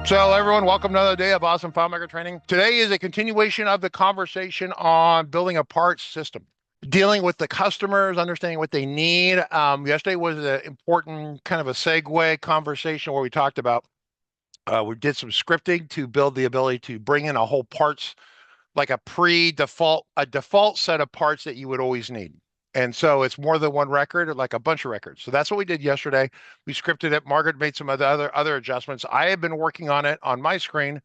So everyone, welcome to another day of awesome FileMaker training. Today is a continuation of the conversation on building a parts system, dealing with the customers, understanding what they need. Yesterday was an important kind of a segue conversation where we talked about, we did some scripting to build the ability to bring in a whole parts, like a default set of parts that you would always need. And so it's more than one record, or like a bunch of records. So that's what we did yesterday. We scripted it. Margaret made some other adjustments. I have been working on it on my screen.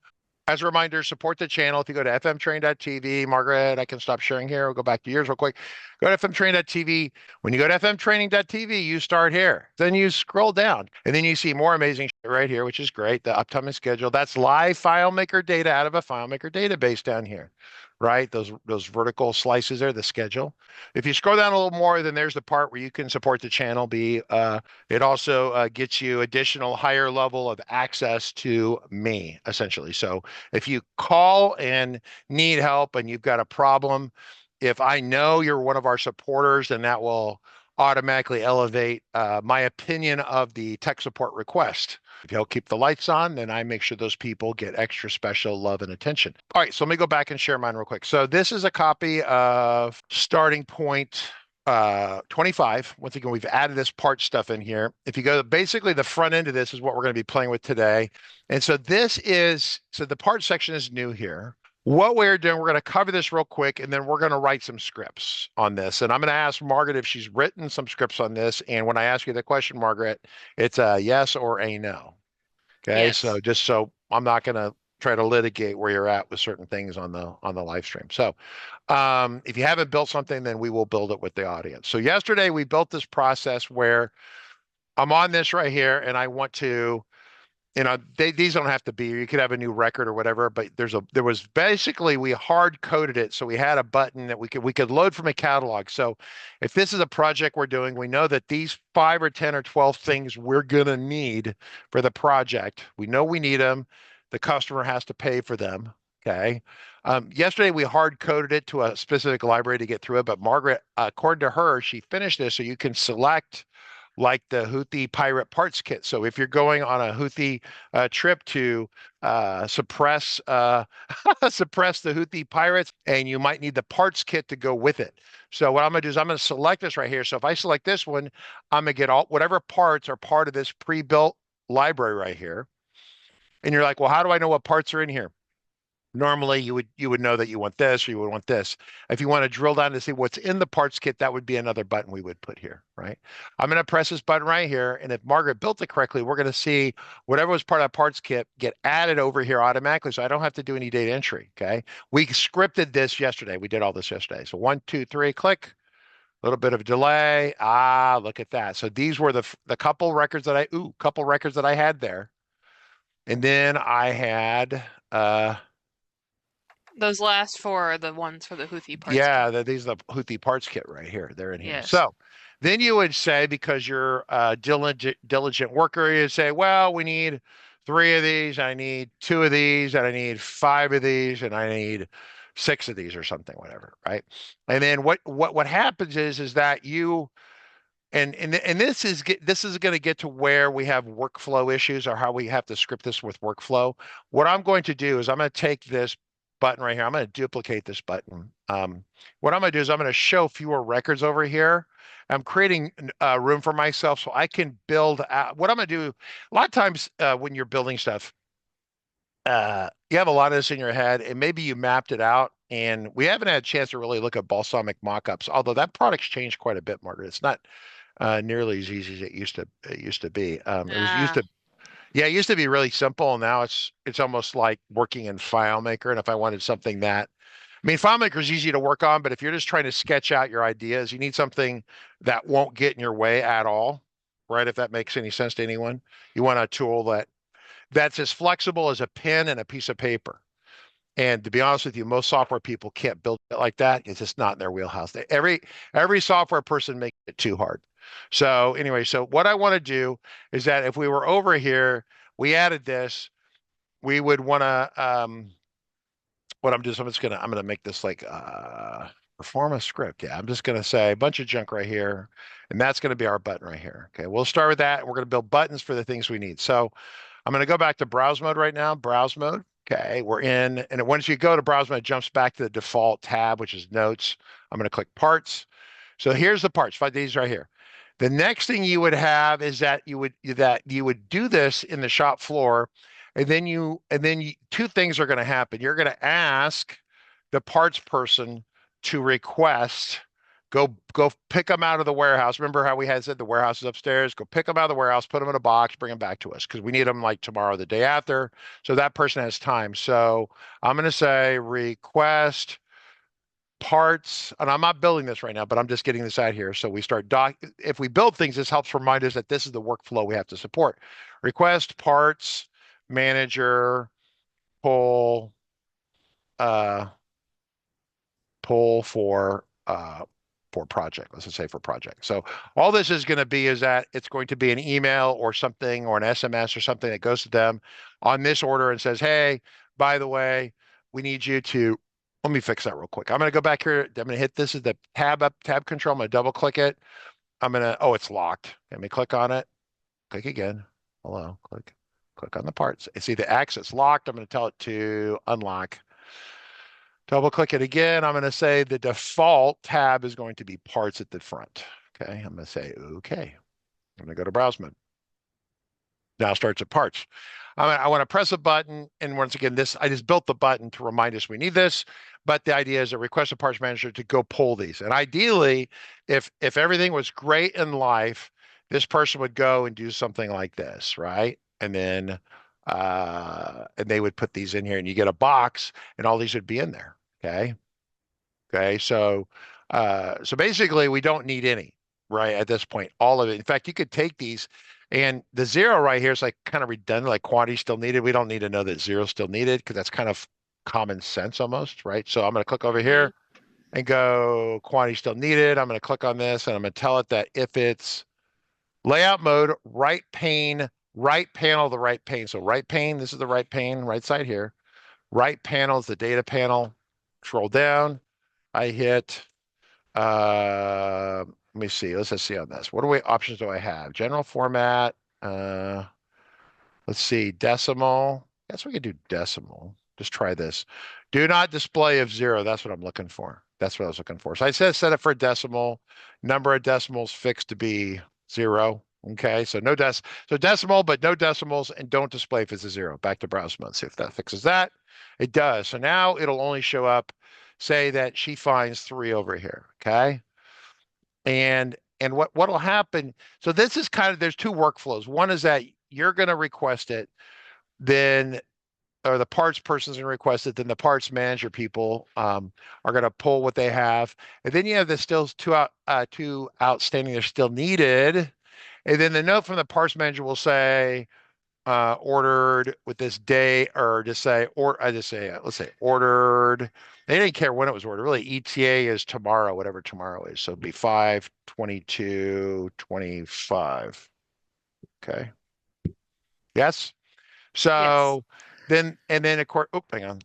As a reminder, support the channel. If you go to fmtrain.tv, Margaret, I can stop sharing here. We'll go back to yours real quick. Go to fmtrain.tv. When you go to fmtraining.tv, you start here. Then you scroll down, and then you see more amazing shit right here, which is great. The upcoming schedule. That's live FileMaker data out of a FileMaker database down here, right? Those vertical slices there, the schedule. If you scroll down a little more, then there's the part where you can support the channel. It also gets you additional higher level of access to me, essentially. So if you call and need help and you've got a problem, if I know you're one of our supporters, then that will automatically elevate my opinion of the tech support request. If you'll keep the lights on, then I make sure those people get extra special love and attention. All right, so let me go back and share mine real quick. So this is a copy of starting point 25. Once again, we've added this part stuff in here. If you go, basically the front end of this is what we're going to be playing with today. And so the part section is new here. What we're doing, we're going to cover this real quick, and then we're going to write some scripts on this. And I'm going to ask Margaret if she's written some scripts on this. And when I ask you the question, Margaret, it's a yes or a no. Okay, Yes. so just so I'm not going to try to litigate where you're at with certain things on the live stream. So if you haven't built something, then we will build it with the audience. So yesterday we built this process where I'm on this right here, and I want to, these don't have to be, you could have a new record or whatever, but there was basically, we hard coded it. So we had a button that we could load from a catalog. So if this is a project we're doing, we know that these 5 or 10 or 12 things we're going to need for the project. We know we need them. The customer has to pay for them. Okay. Yesterday we hard coded it to a specific library to get through it, but Margaret, according to her, she finished this so you can select like the Houthi pirate parts kit. So if you're going on a Houthi trip to suppress suppress the Houthi pirates, and you might need the parts kit to go with it. So what I'm gonna do is I'm gonna select this right here. So if I select this one, I'm gonna get all whatever parts are part of this pre-built library right here. And you're like, well, how do I know what parts are in here? Normally you would know that you want this or you would want this. If you want to drill down to see what's in the parts kit, that would be another button we would put here, right? I'm going to press this button right here. And if Margaret built it correctly, we're going to see whatever was part of that parts kit get added over here automatically. So I don't have to do any data entry. Okay. We scripted this yesterday. We did all this yesterday. So 1, 2, 3, click. A little bit of a delay. Look at that. So these were the couple records that I had there. And then I had Those last four are the ones for the Houthi parts yeah, kit. these are the Houthi parts kit right here. They're in here. Yes. So then you would say, because you're a diligent worker, you'd say, well, we need 3 of these, I need 2 of these, and I need 5 of these, and I need 6 of these or something, whatever, right? And then what happens is that you and this is going to get to where we have workflow issues or how we have to script this with workflow. What I'm going to do is I'm going to take this button right here. I'm going to duplicate this button. What I'm going to do is I'm going to show fewer records over here. I'm creating room for myself so I can build out. What I'm going to do, a lot of times when you're building stuff, you have a lot of this in your head, and maybe you mapped it out, and we haven't had a chance to really look at balsamic mockups, although that product's changed quite a bit, Margaret. It's not nearly as easy as it used to be. Ah, It used to be really simple, and now it's almost like working in FileMaker. And if I wanted something that, I mean, FileMaker is easy to work on, but if you're just trying to sketch out your ideas, you need something that won't get in your way at all, right? If that makes any sense to anyone, you want a tool that's as flexible as a pen and a piece of paper. And to be honest with you, most software people can't build it like that. It's just not in their wheelhouse. Every software person makes it too hard. So anyway, so what I want to do is that if we were over here, we added this, we would want to what I'm gonna make this like perform a script. Yeah, I'm just gonna say a bunch of junk right here, and that's gonna be our button right here. Okay, we'll start with that. And we're gonna build buttons for the things we need. So I'm going to go back to browse mode right now. Browse mode. Okay, we're in. And once you go to browse mode, it jumps back to the default tab, which is notes. I'm going to click parts. So here's the parts, 5 days right here. The next thing you would have is that you would do this in the shop floor, and then two things are going to happen. You're going to ask the parts person to request go pick them out of the warehouse. Remember how we had said the warehouse is upstairs? Go pick them out of the warehouse, put them in a box, bring them back to us because we need them like tomorrow, the day after. So that person has time. So I'm going to say request parts, and I'm not building this right now, but I'm just getting this out here. So we start if we build things, this helps remind us that this is the workflow we have to support. Request parts manager pull pull for project. Let's just say for project. So all this is going to be is that it's going to be an email or something or an SMS or something that goes to them on this order and says, hey, by the way, we need you to, let me fix that real quick. I'm going to go back here. I'm going to hit, this is the tab control. I'm going to double click it. I'm going to, oh, it's locked. Let me click on it. Click again. Hello, click on the parts. See the X, it's locked. I'm going to tell it to unlock. Double click it again. I'm going to say the default tab is going to be parts at the front. Okay. I'm going to say, okay. I'm going to go to browse mode. Now starts at parts. I want to press a button. And once again, I just built the button to remind us we need this. But the idea is to request a parts manager to go pull these. And ideally, if everything was great in life, this person would go and do something like this, right? And then and they would put these in here and you get a box and all these would be in there. Okay. Okay. So basically we don't need any, right? At this point, all of it. In fact, you could take these and the zero right here is like kind of redundant, like quantity still needed. We don't need to know that zero is still needed because that's kind of common sense almost, right? So I'm going to click over here and go quantity still needed. I'm going to click on this and I'm going to tell it that if it's layout mode, right pane, right panel, the right pane. So right pane, this is the right pane, right side here. Right panel is the data panel. Scroll down. I hit, let me see. Let's just see on this. What options do I have? General format. Let's see. Decimal. Guess we could do decimal. Just try this. Do not display of zero. That's what I'm looking for. That's what I was looking for. So I said set it for a decimal. Number of decimals fixed to be zero. Okay, so so decimal, but no decimals, and don't display if it's a zero. Back to browse mode. See if that fixes that. It does. So now it'll only show up, say that she finds 3 over here. Okay. And what'll happen? So this is kind of, there's 2 workflows. One is that you're going to request it, then or the parts person's going to request it, then the parts manager people are going to pull what they have, and then you have the still two outstanding. They're still needed. And then the note from the parts manager will say, ordered with this day, or just say, let's say ordered. They didn't care when it was ordered. Really, ETA is tomorrow, whatever tomorrow is. So it'd be 5/22/25. Okay. Yes. So then of course, oh, hang on.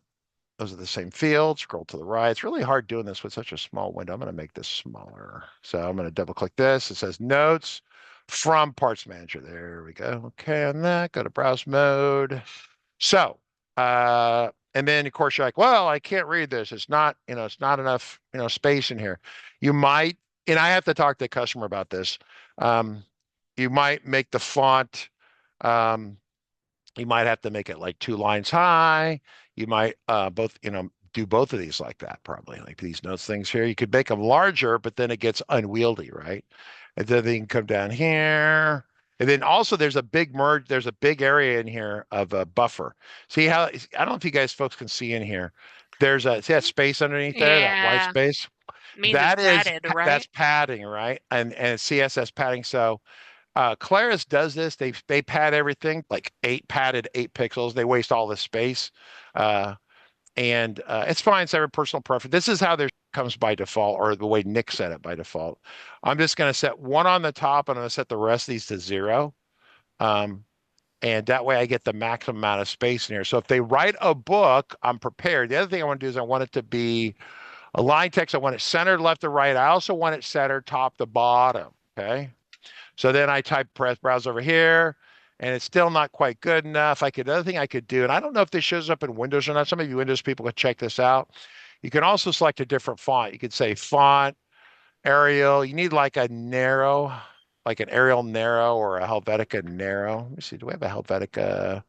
Those are the same fields. Scroll to the right. It's really hard doing this with such a small window. I'm going to make this smaller. So I'm going to double click this. It says notes from parts manager. There we go. Okay, on that, go to browse mode. So, and then of course you're like, well, I can't read this. It's not, it's not enough, space in here. You might, and I have to talk to the customer about this. You might make the font, you might have to make it like 2 lines high. You might do both of these like that, probably like these notes things here. You could make them larger, but then it gets unwieldy, right? And then they can come down here. And then also there's a big merge. There's a big area in here of a buffer. See how, I don't know if you guys folks can see in here. There's see that space underneath there, that white space. That is padded, right? That's padding, right? And CSS padding. So Claris does this. They pad everything like padded 8 pixels. They waste all the space. And it's fine. It's every personal preference. This is how there comes by default, or the way Nick set it by default. I'm just going to set 1 on the top, and I'm going to set the rest of these to 0. And that way I get the maximum amount of space in here. So if they write a book, I'm prepared. The other thing I want to do is I want it to be a line text. I want it centered left to right. I also want it centered top to bottom. Okay. So then I press browse over here, and it's still not quite good enough. Another thing I could do, and I don't know if this shows up in Windows or not. Some of you Windows people could check this out. You can also select a different font. You could say font, Arial. You need like a narrow, like an Arial narrow or a Helvetica narrow. Let me see. Do we have a Helvetica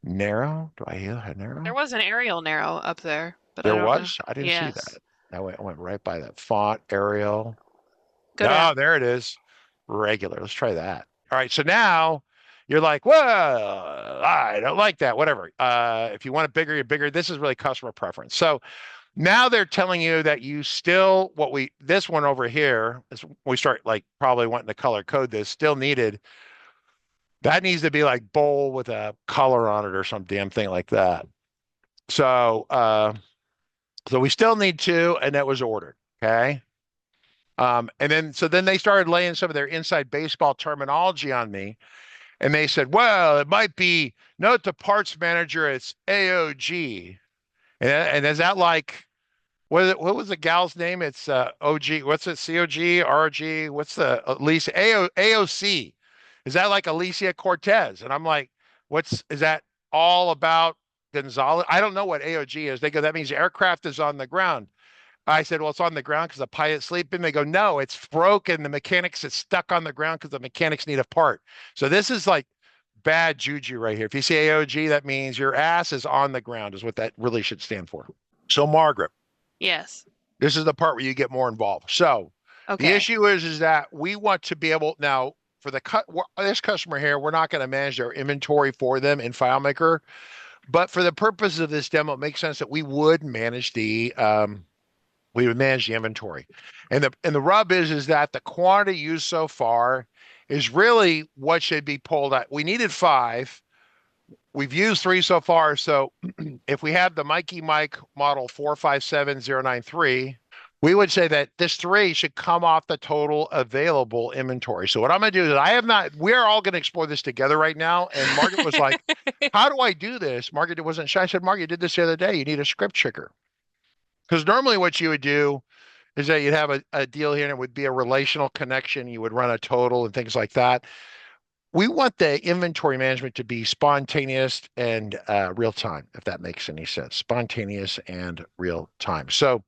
narrow? Do I have a There narrow? was an Arial narrow up there, but I There don't know. was? I didn't see Yes. that. I went right by that font, Arial. Go Oh, down. there it is. Regular. Let's try that. All right. So now you're like, well, I don't like that. Whatever. If you want it bigger, you're bigger. This is really customer preference. So now they're telling you that you still, this one over here, is we start like probably wanting to color code this, still needed. That needs to be like bold with a color on it or some damn thing like that. So, so we still need two, and that was ordered. Okay. So then they started laying some of their inside baseball terminology on me. And they said, well, it might be note to parts manager, it's AOG. And is that like, what was the gal's name? It's OG. What's it? COG, RG. What's the Alicia AOC? Is that like Alicia Cortez? And I'm like, is that all about Gonzalez? I don't know what AOG is. They go, that means the aircraft is on the ground. I said, well, it's on the ground because the pilot's sleeping. They go, no, it's broken. The mechanics is stuck on the ground because the mechanics need a part. So this is like bad juju right here. If you see AOG, that means your ass is on the ground, is what that really should stand for. So, Margaret, Yes. this is the part where you get more involved. So the Okay. issue is that we want to be able now for this customer here, we're not going to manage their inventory for them in FileMaker, but for the purpose of this demo, it makes sense that we would manage the inventory. And the rub is that the quantity used so far is really what should be pulled out. We needed 5. We've used 3 so far. So if we have the Mikey Mike model 457093, we would say that this 3 should come off the total available inventory. So what I'm going to do is we're all going to explore this together right now. And Margaret was like, how do I do this? Margaret wasn't shy. I said, Margaret, you did this the other day. You need a script checker. Because normally what you would do is that you'd have a deal here and it would be a relational connection. You would run a total and things like that. We want the inventory management to be spontaneous and real time, if that makes any sense. Spontaneous and real time. So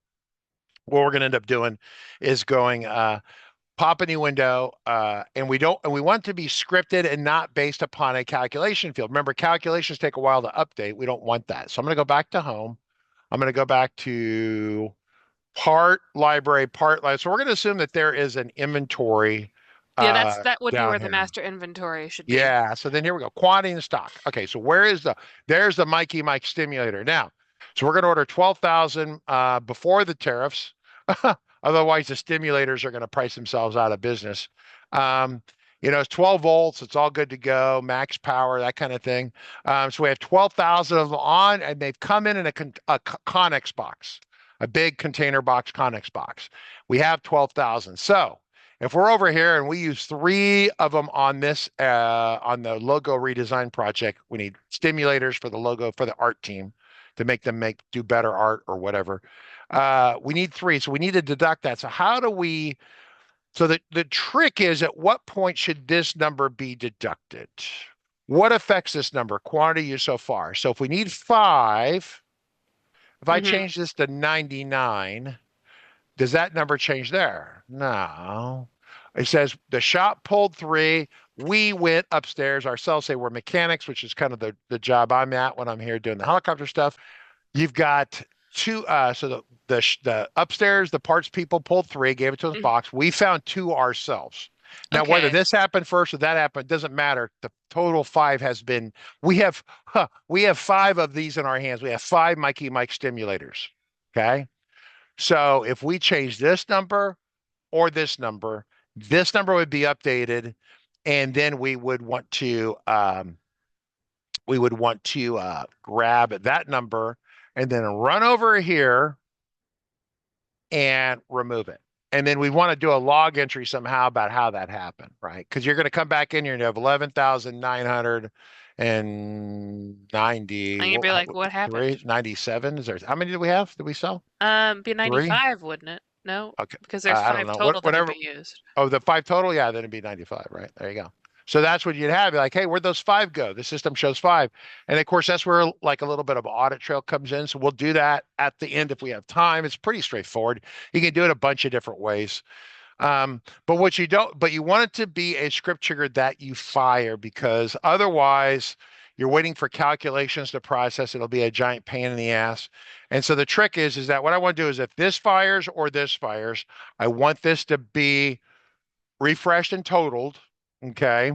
what we're going to end up doing is going pop a new window, and we want to be scripted and not based upon a calculation field. Remember, calculations take a while to update. We don't want that. So I'm going to go back to home. I'm going to go back to part library. So we're going to assume that there is an inventory Yeah, that would be down where the here. master inventory should be. Yeah. So then here we go. Quantity and stock. Okay. So there's the Mikey Mike stimulator. Now, so we're going to order 12,000 before the tariffs. Otherwise, the stimulators are going to price themselves out of business. It's 12 volts. It's all good to go. Max power, that kind of thing. So we have 12,000 of them on, and they've come in a Connex box, a big container box, Connex box. We have 12,000. So if we're over here and we use 3 of them on this, on the logo redesign project, we need stimulators for the logo for the art team to make them do better art or whatever. We need 3. So we need to deduct that. So the trick is, at what point should this number be deducted? What affects this number? Quantity used so far. So if we need 5, if I change this to 99, does that number change there? No. It says the shop pulled 3. We went upstairs ourselves, say we're mechanics, which is kind of the job I'm at when I'm here doing the helicopter stuff. You've got 2, so the upstairs, the parts people pulled 3, gave it to the box. We found 2 ourselves. Now, whether this happened first or that happened, doesn't matter. The total 5 has been, we have 5 of these in our hands. We have 5 Mikey Mike stimulators. Okay. So if we change this number or this number would be updated. And then we would want to grab that number and then run over here and remove it. And then we want to do a log entry somehow about how that happened, right? Because you're going to come back in here and you have 11,990. And you'd be like, what happened? 97? How many did we have? Did we sell? Be 95, wouldn't it? No. Okay. Because there's 5 total that would be used. Oh, the 5 total? Yeah, then it'd be 95, right? There you go. So that's what you'd have. You're like, hey, where'd those 5 go? The system shows 5. And of course, that's where like a little bit of audit trail comes in. So we'll do that at the end if we have time. It's pretty straightforward. You can do it a bunch of different ways. But what you don't, but you want it to be a script trigger that you fire, because otherwise you're waiting for calculations to process. It'll be a giant pain in the ass. And so the trick is that what I want to do is if this fires or this fires, I want this to be refreshed and totaled. Okay.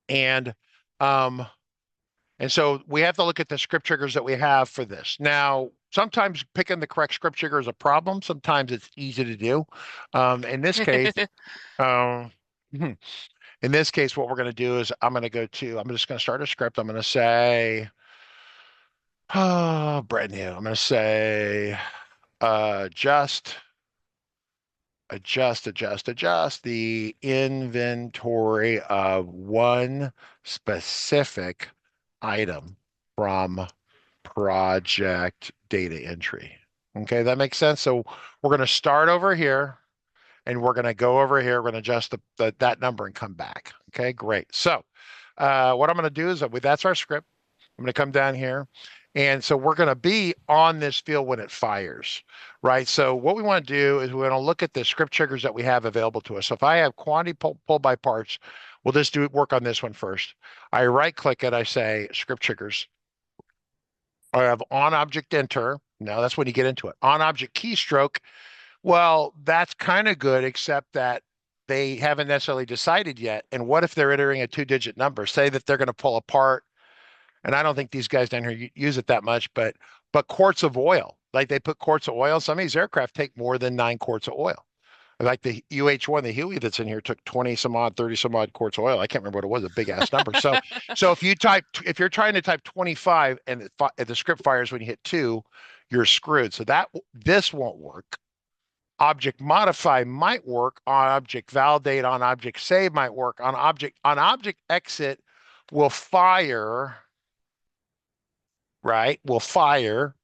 And, um, and so we have to look at the script triggers that we have for this. Now, sometimes picking the correct script trigger is a problem. Sometimes it's easy to do. In this case, um, in this case, what we're going to do is I'm just going to start a script. I'm going to say, oh, brand new. I'm going to say, just adjust the inventory of one specific item from project data entry. Okay, that makes sense. So we're going to start over here and we're going to go over here. We're going to adjust that number and come back. Okay, great. So what I'm going to do is that's our script. I'm going to come down here. And so we're going to be on this field when it fires, right? So what we want to do is we're going to look at the script triggers that we have available to us. So if I have quantity pulled by parts, we'll just work on this one first. I right click it. I say script triggers. I have on object enter. Now that's when you get into it. On object keystroke. Well, that's kind of good, except that they haven't necessarily decided yet. And what if they're entering a 2-digit number? Say that they're going to pull apart, and I don't think these guys down here use it that much, but quarts of oil, like they put quarts of oil. Some of these aircraft take more than 9 quarts of oil. Like the UH-1, the Huey that's in here took 20 some odd, 30 some odd quarts of oil. I can't remember what it was, a big ass number. So if you're trying to type 25 and the script fires when you hit 2, you're screwed. So this won't work. Object modify might work. On object validate, on object save might work. On object exit will fire, right? Will fire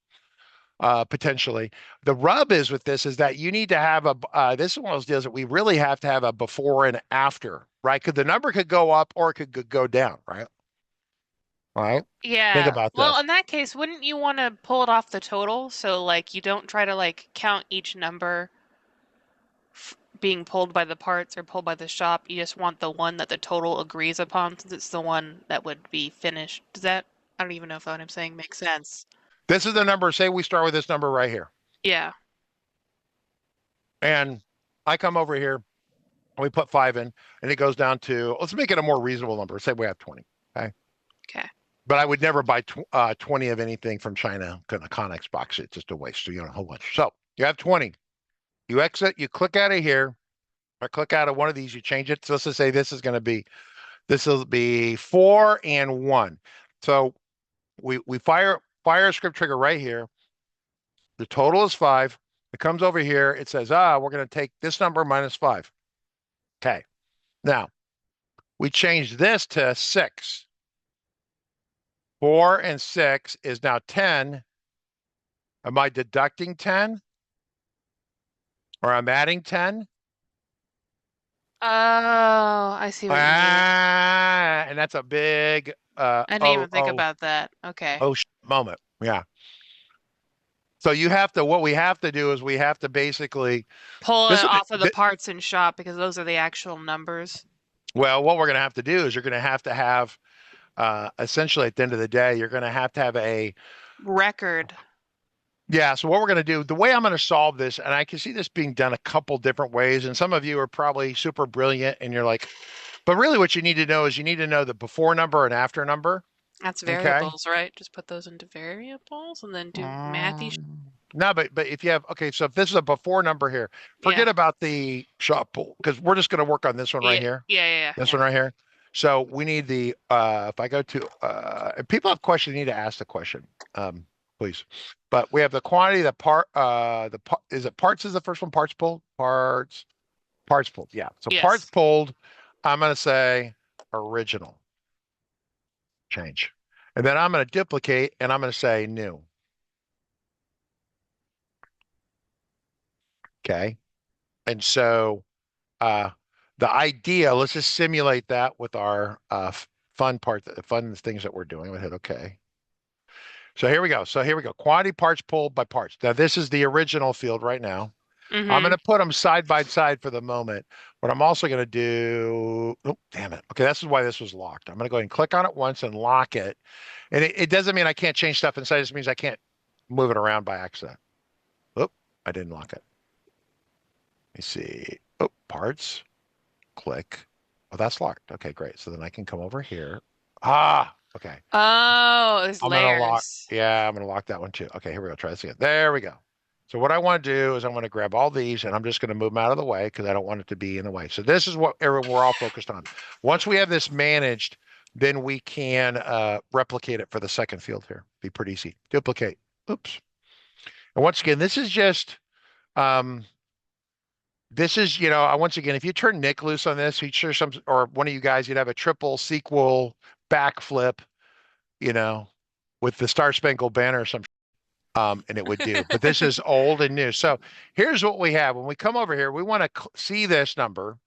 potentially. The rub is with this is that you need to have this is one of those deals that we really have to have a before and after, right? Because the number could go up or it could go down, right? Right? Yeah. Think about Well, this. in that case, wouldn't you want to pull it off the total? So like you don't try to like count each number being pulled by the parts or pulled by the shop. You just want the one that the total agrees upon, since it's the one that would be finished. I don't even know if what I'm saying makes sense. This is the number. Say we start with this number right here. Yeah. And I come over here and we put 5 in and it goes down to, let's make it a more reasonable number. Say we have 20. Okay. Okay. But I would never buy 20 of anything from China in a Connex box. It's just a waste. So you know, a whole bunch. So you have 20. You exit, you click out of here, or click out of one of these, you change it. So let's just say this will be 4 and 1. So we fire a script trigger right here. The total is 5. It comes over here. It says, we're going to take this number minus 5. Okay. Now we change this to 6. 4 and 6 is now 10. Am I deducting 10? Or I'm adding 10? Oh, I see what you mean. And that's a big I didn't even think about that. Okay. Moment. Yeah. So what we have to do is we have to basically pull it off of the parts in shop, because those are the actual numbers. Well, what we're going to have to do is you're going to have essentially at the end of the day, you're going to have a record. Yeah. So what we're going to do, the way I'm going to solve this, and I can see this being done a couple different ways, and some of you are probably super brilliant and you're like, but really what you need to know is you need to know the before number and after number. That's variables, okay? Right? Just put those into variables and then do mathy. No, but if you have, okay, so if this is a before number here, forget about the shop pool, because we're just going to work on this one right here. Yeah. This one right here. So we need the, if I go to, if people have questions, you need to ask the question, please. But we have the quantity, is it parts is the first one? Parts pulled? Parts pulled. Yeah. So parts pulled, I'm going to say original. Change. And then I'm going to duplicate and I'm going to say new. Okay. And so the idea, let's just simulate that with our fun things that we're doing. We'll hit OK. So here we go. So here we go. Quantity parts pulled by parts. Now this is the original field right now. I'm going Mm-hmm. to put them side by side for the moment. What I'm also going to do, oh, damn it. Okay, this is why this was locked. I'm going to go ahead and click on it once and lock it. And it doesn't mean I can't change stuff inside. It just means I can't move it around by accident. Oh, I didn't lock it. Let me see. Oh, parts, click. Oh, that's locked. Okay, great. So then I can come over here. Ah, okay. Oh, there's I'm gonna lock. layers. Yeah, I'm gonna lock that one too. Okay, here we go. Try this again. There we go. So what I want to do is I'm going to grab all these and I'm just going to move them out of the way because I don't want it to be in the way. So this is what we're all focused on. Once we have this managed, then we can replicate it for the second field here. Be pretty easy. Duplicate. Oops. And once again, this is just this is, once again, if you turn Nick loose on this, he'd sure or one of you guys, you'd have a triple sequel backflip, you know, with the Star Spangled Banner or some and it would do. But this is old and new. So here's what we have. When we come over here, we want to see this number,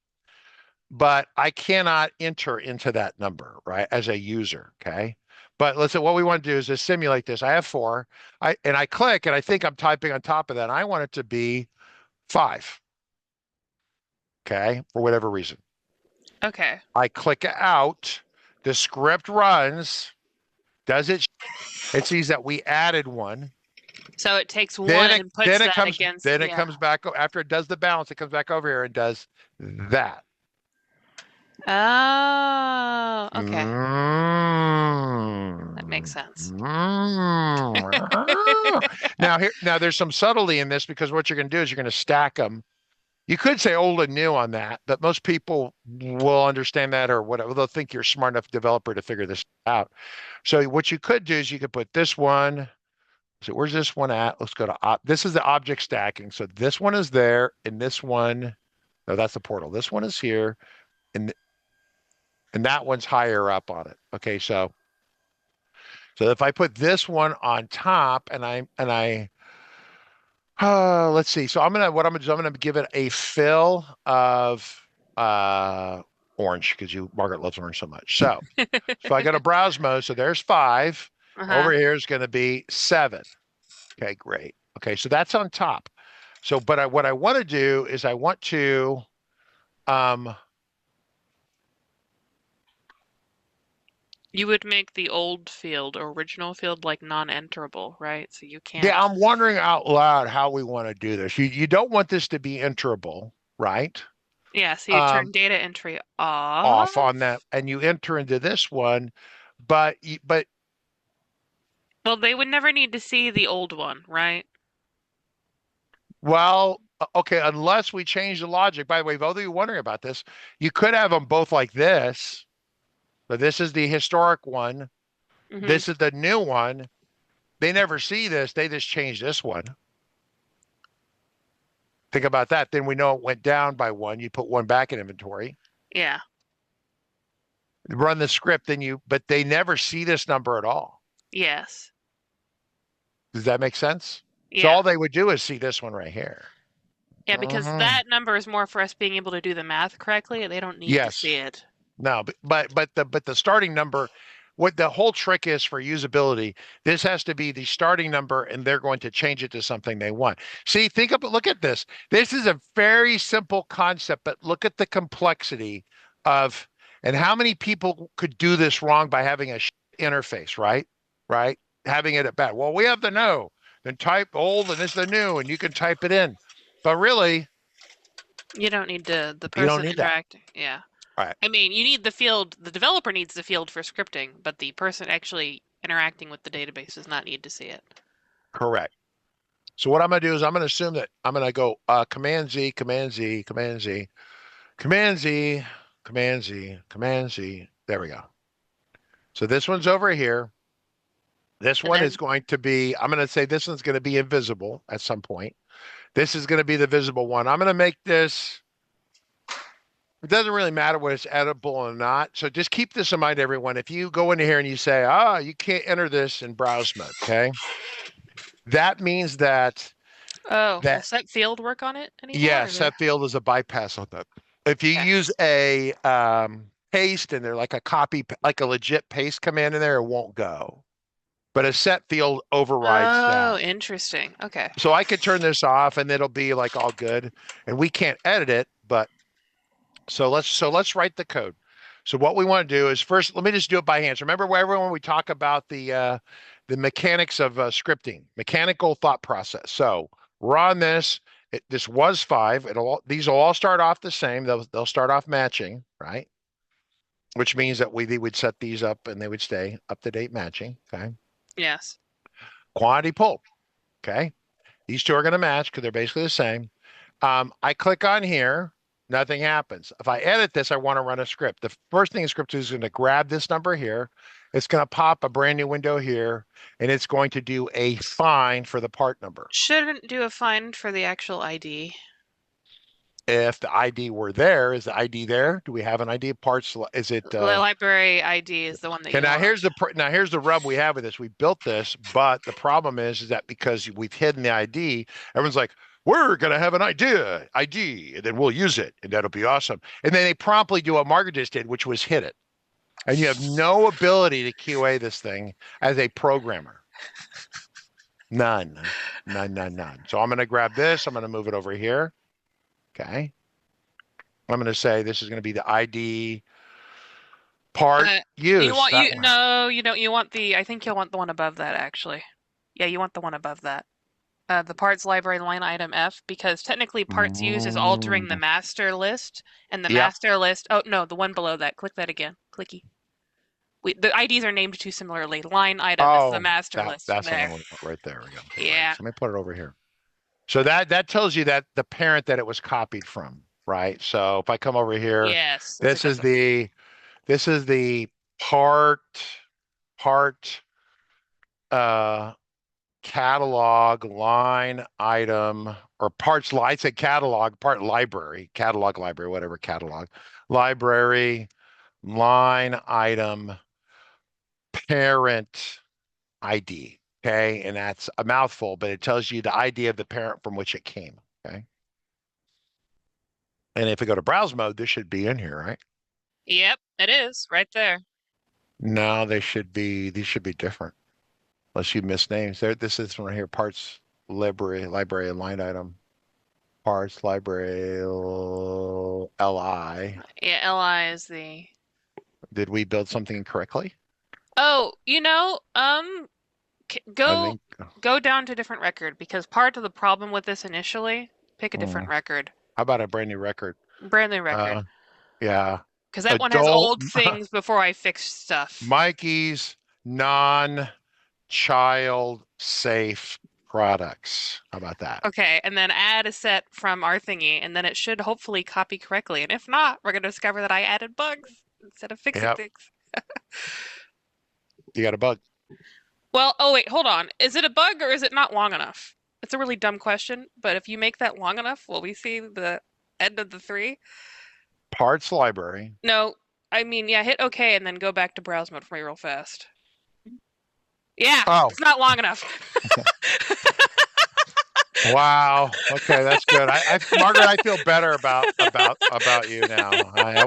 but I cannot enter into that number, right, as a user, okay? But let's say what we want to do is just simulate this. I have 4, and I click, and I think I'm typing on top of that. I want it to be 5, okay, for whatever reason. Okay. I click out, the script runs, it sees that we added one. So it takes one and puts that against. Then it comes back after it does the balance. It comes back over here and does that. Oh, okay. That makes sense. Now there's some subtlety in this because what you're going to do is you're going to stack them. You could say old and new on that, but most people will understand that or whatever. They'll think you're a smart enough developer to figure this out. So what you could do is you could put this one. So where's this one at? Let's go to this is the object stacking. So this one is there, and this one, no, that's the portal. This one is here, and that one's higher up on it. Okay, so if I put this one on top, and I let's see. So I'm gonna give it a fill of orange because Margaret loves orange so much. So I got a browse mode. So there's 5. Over here is going to be 7. Okay, great. Okay, so that's on top. So, but what I want to do is I want to, you would make the old field or original field like non-enterable, right? So you can't. Yeah, I'm wondering out loud how we want to do this. You don't want this to be enterable, right? Yeah, so you turn data entry off on that, and you enter into this one, but well, they would never need to see the old one, right? Well, okay, unless we change the logic. By the way, both of you wondering about this, you could have them both like this. So this is the historic one. Mm-hmm. This is the new one. They never see this. They just change this one. Think about that. Then we know it went down by 1. You put 1 back in inventory. Yeah. Run the script, but they never see this number at all. Yes. Does that make sense? Yeah. So all they would do is see this one right here. Yeah, because that number is more for us being able to do the math correctly. They don't need to see it. No, but the starting number, what the whole trick is for usability, this has to be the starting number, and they're going to change it to something they want. See, look at this. This is a very simple concept, but look at the complexity of, and how many people could do this wrong by having a interface, right? Right? Having it at bad. Well, we have the no, then type old, and this is the new, and you can type it in. But really, you don't need the person interacting. Yeah. Right. I mean, you need the field, the developer needs the field for scripting, but the person actually interacting with the database does not need to see it. Correct. So what I'm going to do is I'm going to assume that I'm going to go Command Z, Command Z, Command Z, Command Z, Command Z, Command Z. There we go. So this one's over here. This one is going to be, I'm going to say this one's going to be invisible at some point. This is going to be the visible one. I'm going to make this, it doesn't really matter whether it's editable or not. So just keep this in mind, everyone. If you go into here and you say, you can't enter this in browse mode, okay? That means that. Oh, will set field work on it anymore? Yeah, set field is a bypass on that. If you use Yes. a paste in there, like a copy, like a legit paste command in there, it won't go. But a set field overrides Oh, that. interesting. Okay. So I could turn this off and it'll be like all good. And we can't edit it, but so let's write the code. So what we want to do is first, let me just do it by hand. So remember where everyone we talk about the mechanics of scripting, mechanical thought process. So we're on this. This was 5. These will all start off the same. They'll start off matching, right? Which means that they would set these up and they would stay up to date matching. Okay. Yes. Quantity pull. Okay. These two are going to match because they're basically the same. I click on here, nothing happens. If I edit this, I want to run a script. The first thing the script is going to grab this number here. It's going to pop a brand new window here, and it's going to do a find for the part number. Shouldn't do a find for the actual ID. If the ID were there, is the ID there? Do we have an ID of parts? Is it The library ID is the one that Okay, you want. now here's the rub we have with this. We built this, but the problem is that because we've hidden the ID, everyone's like, we're gonna have an ID, and then we'll use it, and that'll be awesome. And then they promptly do what Margaret just did, which was hit it. And you have no ability to QA this thing as a programmer. None. None, none, none. So I'm gonna grab this, I'm gonna move it over here. Okay. I'm gonna say this is gonna be the ID part You use. want That you one. no, you don't. You want the. I think you'll want the one above that actually. Yeah, you want the one above that. The parts library line item F because technically parts used is altering the Mm, master list and the yep. master list. Oh no, the one below that. Click that again. Clicky. The IDs are named too similarly. Line item is the Oh, master list. that's what I There. want right there. We go. Okay, right. Yeah. So let me put it over here. So that tells you that the parent that it was copied from, right? So if I come over here, Yes, that's a this good is one. the this is the part uh catalog line item or parts I said catalog, part library, catalog library, whatever catalog. Library line item parent ID. Okay. And that's a mouthful, but it tells you the ID of the parent from which it came. Okay. And if we go to browse mode, this should be in here, right? Yep, it is right there. No, these should be different. Unless you missed names. This is from right here, parts, library, and line item. Parts, library, LI. Yeah, LI is the. Did we build something incorrectly? Oh, I go think. go down to a different record because part of the problem with this initially, pick a different Hmm, record. how about a brand new record? Brand new record. Uh, yeah. Because that one has Adult old things before I fixed stuff. Mikey's non-child safe products. How about that? Okay, and then add a set from our thingy, and then it should hopefully copy correctly. And if not, we're going to discover that I added bugs instead of fixing Yep. things. You got a bug. Well, oh wait, hold on. Is it a bug or is it not long enough? It's a really dumb question, but if you make that long enough, will we see the end of the 3? Parts library. No, I mean, yeah, hit OK and then go back to browse mode for me real fast. Yeah, Oh, it's not long enough. wow. Okay, that's good. Margaret, I feel better about you now. That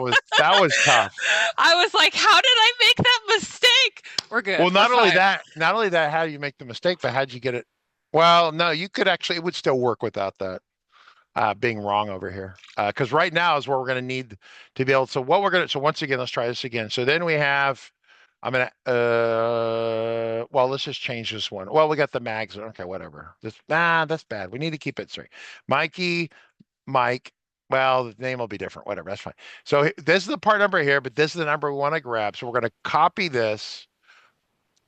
was tough. I was like, how did I make that mistake? We're good. Well, We're fine. not only that, how do you make the mistake, but how'd you get it? Well, no, you could actually, it would still work without that being wrong over here. Because right now is where we're going to need to be able. So once again, let's try this again. So then we have, well, let's just change this one. Well, we got the mags. Okay, whatever. That's bad. We need to keep it straight. Mike. Well, the name will be different. Whatever. That's fine. So this is the part number here, but this is the number we want to grab. So we're going to copy this.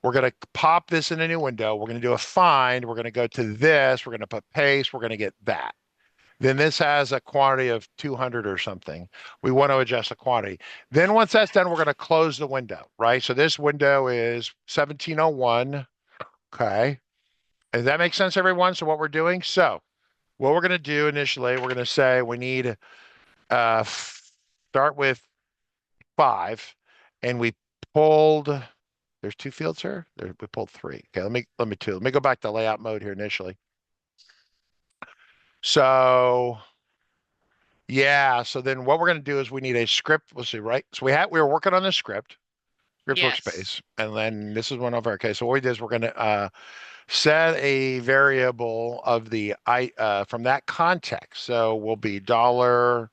We're going to pop this in a new window. We're going to do a find. We're going to go to this. We're going to put paste. We're going to get that. Then this has a quantity of 200 or something. We want to adjust the quantity. Then once that's done, we're going to close the window, right? So this window is 1701. Okay. Does that make sense, everyone? So what we're doing? So what we're going to do initially, we're going to say we need start with 5, and we pulled. There's 2 fields here. We pulled 3. Okay, let me go back to layout mode here initially. So Yeah. So then what we're going to do is we need a script. Let's see, right? So we were working on this script Yes. workspace, and then this is one of our, okay. So what we did is we're going to set a variable of the from that context. So will be dollar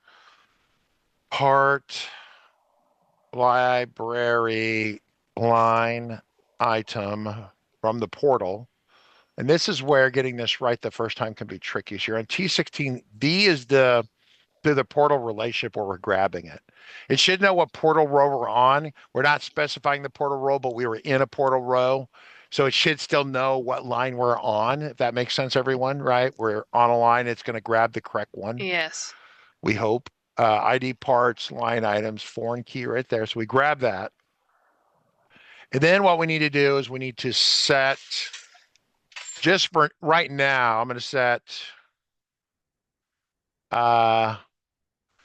part library line item from the portal. And this is where getting this right the first time can be tricky. So you're on T16. B is the portal relationship where we're grabbing it. It should know what portal row we're on. We're not specifying the portal row, but we were in a portal row. So it should still know what line we're on, if that makes sense, everyone, right? We're on a line, it's going to grab the correct one, Yes. we hope. ID parts, line items, foreign key right there. So we grab that. And then what we need to do is we need to set, just for right now, I'm going to set, uh,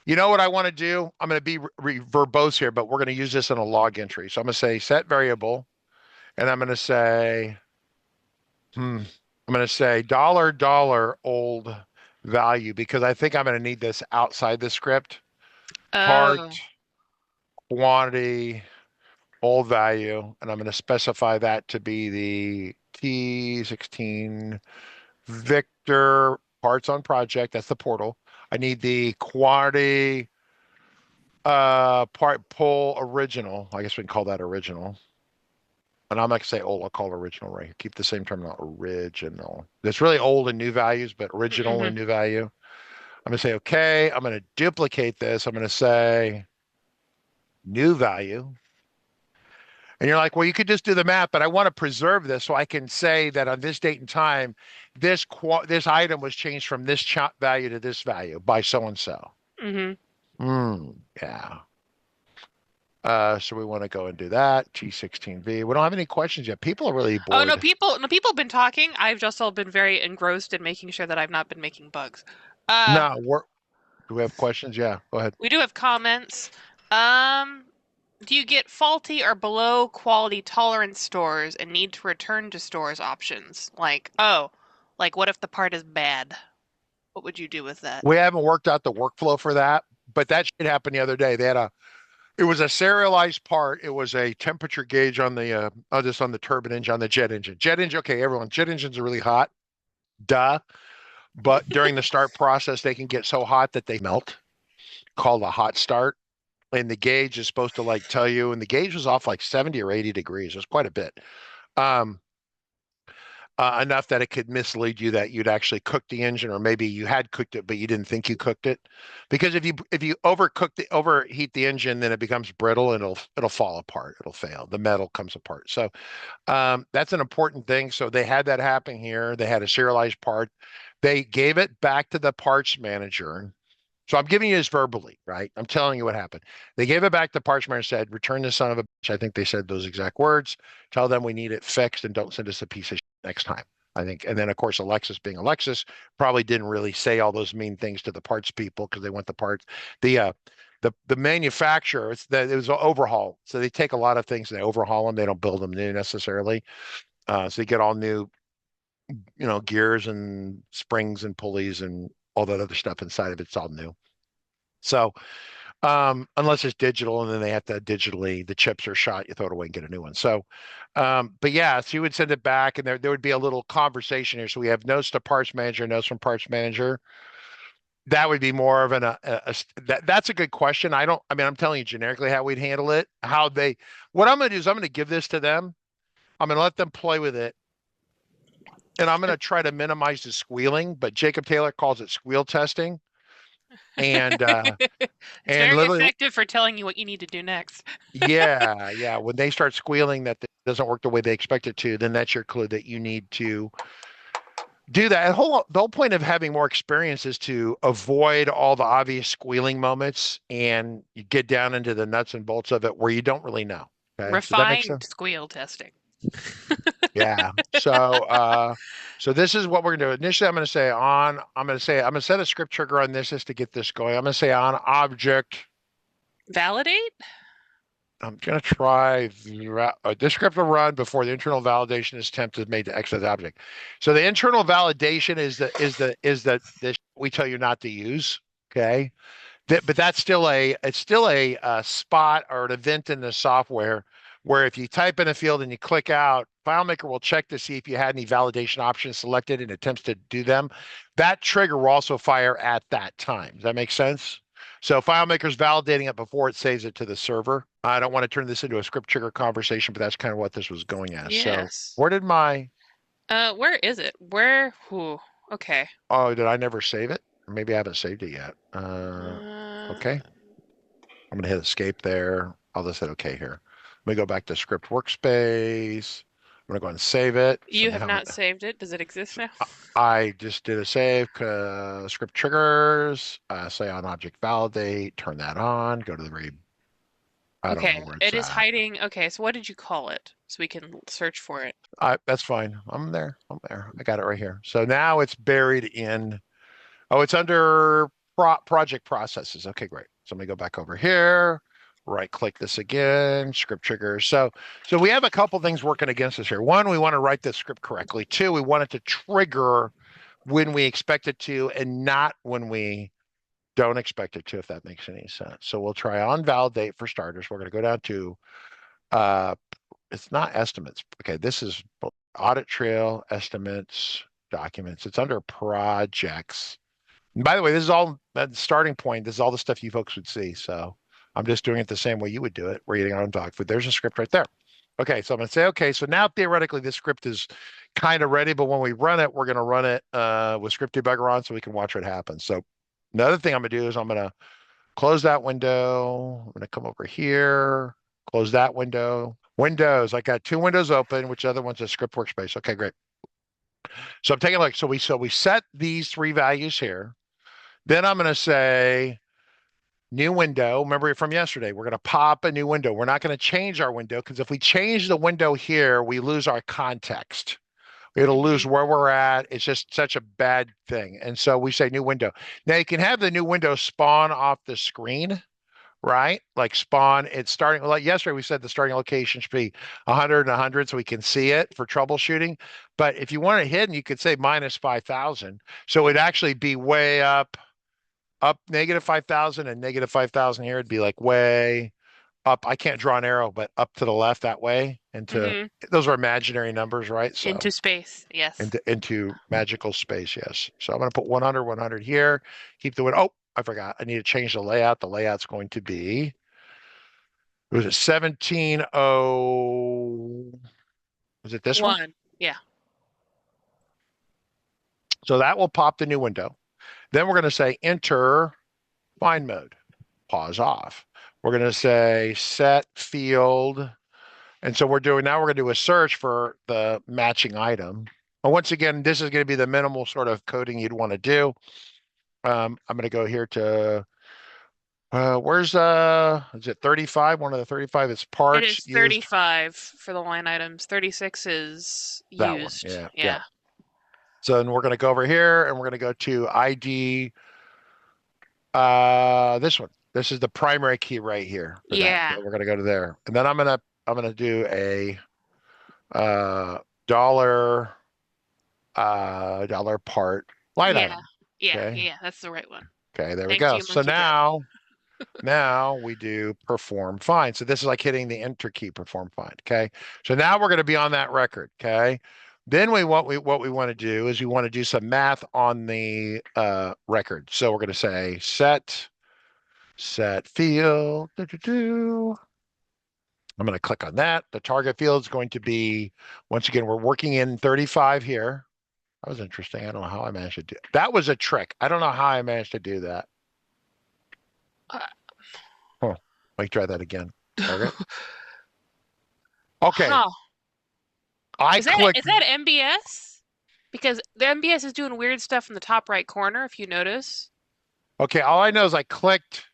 you know what I want to do? I'm going to be verbose here, but we're going to use this in a log entry. So I'm going to say set variable, and I'm going to say, I'm going to say dollar old value, because I think I'm going to need this outside the script. Part Oh. quantity old value, and I'm going to specify that to be the T16 Victor parts on project. That's the portal. I need the quantity part pull original. I guess we can call that original. And I'm not gonna say old, I'll call it original right here. Keep the same term, not original. It's really old and new values, but original Hmm. and new value. I'm gonna say okay. I'm gonna duplicate this. I'm gonna say new value. And you're like, well, you could just do the math, but I want to preserve this so I can say that on this date and time, this item was changed from this value to this value by so and so. Hmm. Yeah. So we want to go and do that. T16V. We don't have any questions yet. People are really Oh no, bored. people have been talking. I've just all been very engrossed in making sure that I've not been making bugs. Uh, No, do we have questions? Yeah, go ahead. we do have comments. Um, do you get faulty or below quality tolerance stores and need to return to stores options? Like, oh, like what if the part is bad? What would you do with that? We haven't worked out the workflow for that, but that shit happened the other day. It was a serialized part. It was a temperature gauge on just on the turbine engine, on the jet engine. Jet engine, okay, everyone, jet engines are really hot. Duh. But during the start process, they can get so hot that they melt, called a hot start. And the gauge is supposed to like tell you, and the gauge was off like 70 or 80 degrees. It was quite a bit. Um, enough that it could mislead you that you'd actually cooked the engine, or maybe you had cooked it but you didn't think you cooked it, because if you overheat the engine, then it becomes brittle and it'll fall apart, it'll fail, the metal comes apart. So that's an important thing. So they had that happen here. They had a serialized part. They gave it back to the parts manager. So I'm giving you this verbally, right? I'm telling you what happened. They gave it back to parts manager, said, return this son of a bitch. I think they said those exact words. Tell them we need it fixed and don't send us a piece of shit next time. I think. And then of course, Alexis being Alexis probably didn't really say all those mean things to the parts people because they want the parts. The manufacturer, it was an overhaul. So they take a lot of things and they overhaul them. They don't build them new necessarily. So you get all new, gears and springs and pulleys and all that other stuff inside of it. It's all new. So unless it's digital and then they have to digitally, the chips are shot, you throw it away and get a new one. So, but yeah, so you would send it back and there would be a little conversation here. So we have notes to parts manager, notes from parts manager. That would be more of that's a good question. I'm telling you generically how we'd handle it, what I'm going to do is I'm going to give this to them. I'm going to let them play with it. And I'm going to try to minimize the squealing, but Jacob Taylor calls it squeal testing. And It's and very literally, effective for telling you what you need to do next. yeah. When they start squealing that it doesn't work the way they expect it to, then that's your clue that you need to do that. The whole point of having more experience is to avoid all the obvious squealing moments and you get down into the nuts and bolts of it where you don't really know. Okay. Does that make Refined sense? squeal testing. Yeah. So this is what we're gonna do. Initially, I'm gonna set a script trigger on this just to get this going. I'm gonna say on object. Validate? I'm gonna try this script will run before the internal validation attempt is made to exit the object. So the internal validation is the this we tell you not to use. Okay. But that's still it's still a spot or an event in the software where if you type in a field and you click out, FileMaker will check to see if you had any validation options selected and attempts to do them. That trigger will also fire at that time. Does that make sense? So FileMaker's validating it before it saves it to the server. I don't want to turn this into a script trigger conversation, but that's kind of what this was going as. So Yes. where did my, Where is it? Where? Whew. Okay. oh, did I never save it? Or maybe I haven't saved it yet. Uh, Okay. I'm going to hit escape there. I'll just hit OK here. Let me go back to script workspace. I'm going to go and save it. So you have now not saved it. Does it exist now? I just did a save, script triggers, say on object validate, turn that on, go to the very, I don't know Okay. where it's It is at. hiding. Okay, so what did you call it? So we can search for it. That's fine. I'm there. I'm there. I got it right here. So now it's buried in, oh, it's under project processes. Okay, great. So let me go back over here, right click this again, script triggers. So we have a couple things working against us here. One, we want to write the script correctly. Two, we want it to trigger when we expect it to and not when we don't expect it to, if that makes any sense. So we'll try on validate for starters. We're going to go down to, uh, it's not estimates. Okay, this is audit trail, estimates, documents. It's under projects. And by the way, this is all that starting point. This is all the stuff you folks would see. So I'm just doing it the same way you would do it. We're eating our own dog food. There's a script right there. Okay, so I'm going to say, okay, so now theoretically this script is kind of ready, but when we run it, we're going to run it with script debugger on so we can watch what happens. So another thing I'm going to do is I'm going to close that window. I'm going to come over here, close that window. Windows, I got two windows open, which other one's a script workspace. Okay, great. So I'm taking a look. So we set these three values here. Then I'm going to say new window. Remember from yesterday, we're going to pop a new window. We're not going to change our window because if we change the window here, we lose our context. It'll lose where we're at. It's just such a bad thing. And so we say new window. Now you can have the new window spawn off the screen, right? Like spawn, it's starting, like yesterday we said the starting location should be 100 and 100 so we can see it for troubleshooting. But if you want it hidden, you could say minus 5,000. So it'd actually be way up negative 5,000 and negative 5,000 here. It'd be like way up. I can't draw an arrow, but up to the left that way. Those are imaginary numbers, right? So Into space. Yes. into magical space, yes. So I'm going to put 100, 100 here. Keep the window. Oh, I forgot. I need to change the layout. The layout's going to be, was it 17 0? Was it this one? Yeah. So that will pop the new window. Then we're going to say enter find mode, pause off. We're going to say set field. And so we're going to do a search for the matching item. And once again, this is going to be the minimal sort of coding you'd want to do. I'm going to go here to, where's, is it 35? One of the 35 is parts. It is 35 for the line items. 36 is that used. one. Yeah. Yeah. So then we're going to go over here and we're going to go to ID, this one. This is the primary key right here. Yeah. So we're going to go to there. And then I'm going to do a, dollar part line item. Yeah, Okay. yeah, that's the right one. Okay, there we Thank go. you, So Monkey now we do perform find. So this is like hitting the enter key, perform find. Okay. So now we're going to be on that record. Okay. Then what we want to do is we want to do some math on the record. So we're going to say set field. I'm going to click on that. The target field is going to be, once again, we're working in 35 here. That was interesting. I don't know how I managed to do it. That was a trick. I don't know how I managed to do that. Let me try that again. Target. Okay. Huh. Is that MBS? Because the MBS is doing weird stuff in the top right corner, if you notice. Okay, all I know is I clicked.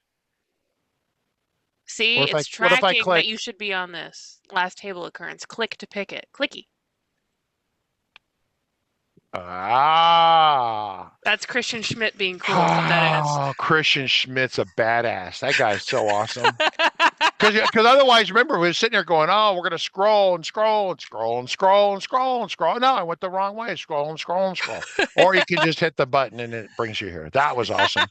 See, it's tracking that you should be on this last table occurrence. Click to pick it. Clicky. That's Christian Schmidt being cool. What that is. Oh, Christian Schmidt's a badass. That guy's so awesome. Because otherwise, remember, we were sitting there going, "Oh, we're going to scroll and scroll and scroll and scroll and scroll and scroll." No, I went the wrong way. Scroll and scroll and scroll. Or you can just hit the button and it brings you here. That was awesome.